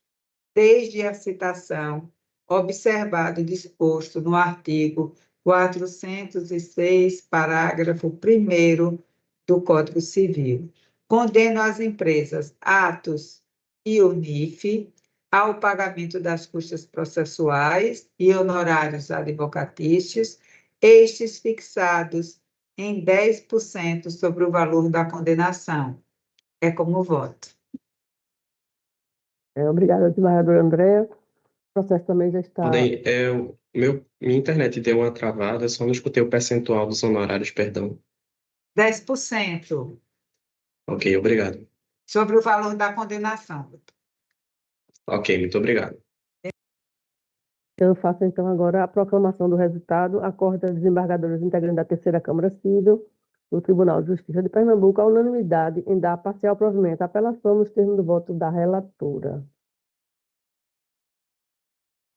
desde a citação, observado o disposto no artigo 406, parágrafo 1º do Código Civil. Condeno as empresas Atos e Unif ao pagamento das custas processuais e honorários advocatícios, estes fixados em 10% sobre o valor da condenação. É como voto.
Obrigada, desembargadora Andréa. O processo também já está...
Minha internet deu uma travada, só não escutei o percentual dos honorários, perdão.
10%.
Ok, obrigado.
Sobre o valor da condenação.
Ok, muito obrigado.
Eu faço, então, agora a proclamação do resultado. Acordo das desembargadoras integrantes da Terceira Câmara Civil do Tribunal de Justiça de Pernambuco, a unanimidade em dar parcial provimento à apelação nos termos do voto da relatora.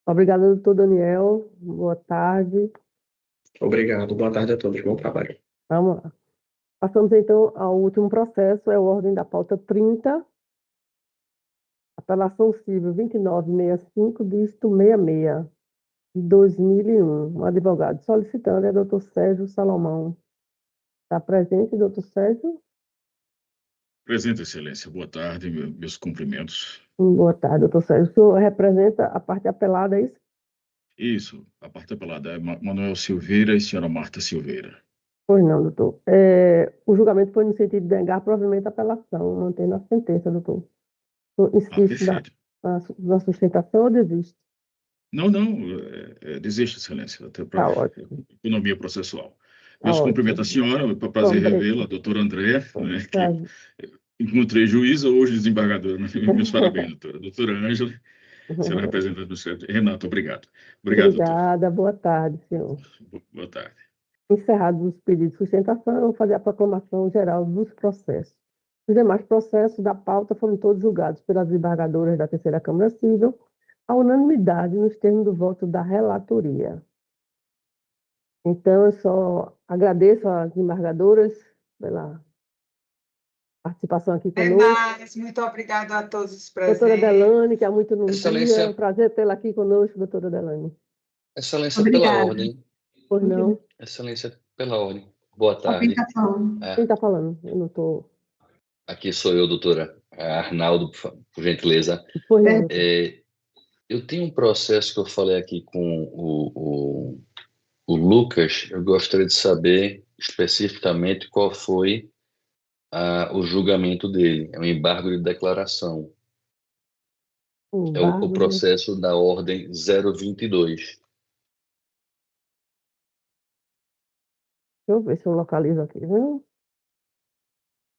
Obrigada, doutor Daniel. Boa tarde.
Obrigado. Boa tarde a todos. Bom trabalho.
Vamos lá. Passamos, então, ao último processo, é a ordem da pauta 30, apelação civil 2965, dígito 66, de 2001. O advogado solicitando é doutor Sérgio Salomão. Está presente, doutor Sérgio?
Presente, Excelência. Boa tarde, meus cumprimentos.
Boa tarde, doutor Sérgio. O senhor representa a parte apelada, é isso?
Isso, a parte apelada é Manuel Silveira e senhora Marta Silveira.
Pois não, doutor. O julgamento foi no sentido de negar provavelmente a apelação, mantendo a sentença, doutor. O senhor insiste na sustentação ou desiste?
Não, desiste, Excelência, até para economia processual. Meus cumprimentos à senhora, para prazer revê-la, a doutora Andréa, né, que encontrei juíza, hoje desembargadora. Meus parabéns, doutora. Doutora Ângela, senhora representante do Centro. Renato, obrigado.
Obrigada,
doutor.
Boa tarde, senhor.
Boa tarde.
Encerrados os pedidos de sustentação, eu vou fazer a proclamação geral dos processos. Os demais processos da pauta foram todos julgados pelas desembargadoras da Terceira Câmara Civil, à unanimidade nos termos do voto da relatoria. Então, eu só agradeço às desembargadoras pela participação aqui conosco.
Muito obrigada a todos os presentes.
Doutora Delane, que há muito não
Excelência...
via, é um prazer tê-la aqui conosco, doutora Delane.
Excelência, pela ordem.
Pois não.
Excelência, pela ordem. Boa tarde.
Quem está falando? Quem está falando? Eu não estou...
Aqui sou eu, doutora Arnaldo, por gentileza.
Pois não.
Eu tenho um processo que eu falei aqui com o Lucas. Eu gostaria de saber especificamente qual foi o julgamento dele. É um embargo de declaração. É o processo da ordem 022.
Deixa eu ver se eu localizo aqui, viu?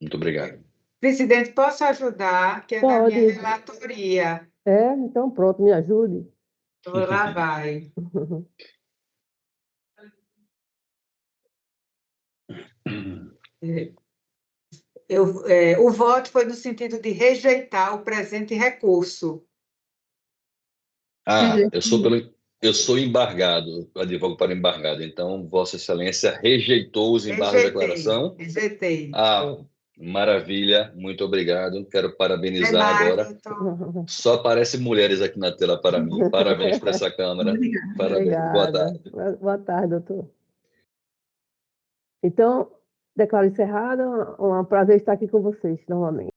Muito obrigado.
Presidente, posso ajudar? Que é da minha relatoria.
Então pronto, me ajude.
Lá vai. O voto foi no sentido de rejeitar o presente recurso.
Eu sou embargado, advogo para embargado. Então, Vossa Excelência rejeitou os embargos de declaração?
Rejeitei.
Maravilha, muito obrigado. Quero parabenizar agora. Só aparecem mulheres aqui na tela para mim. Parabéns para essa Câmara. Parabéns.
Obrigada.
Boa tarde.
Boa tarde, doutor. Então, declaro encerrada. Um prazer estar aqui com vocês novamente.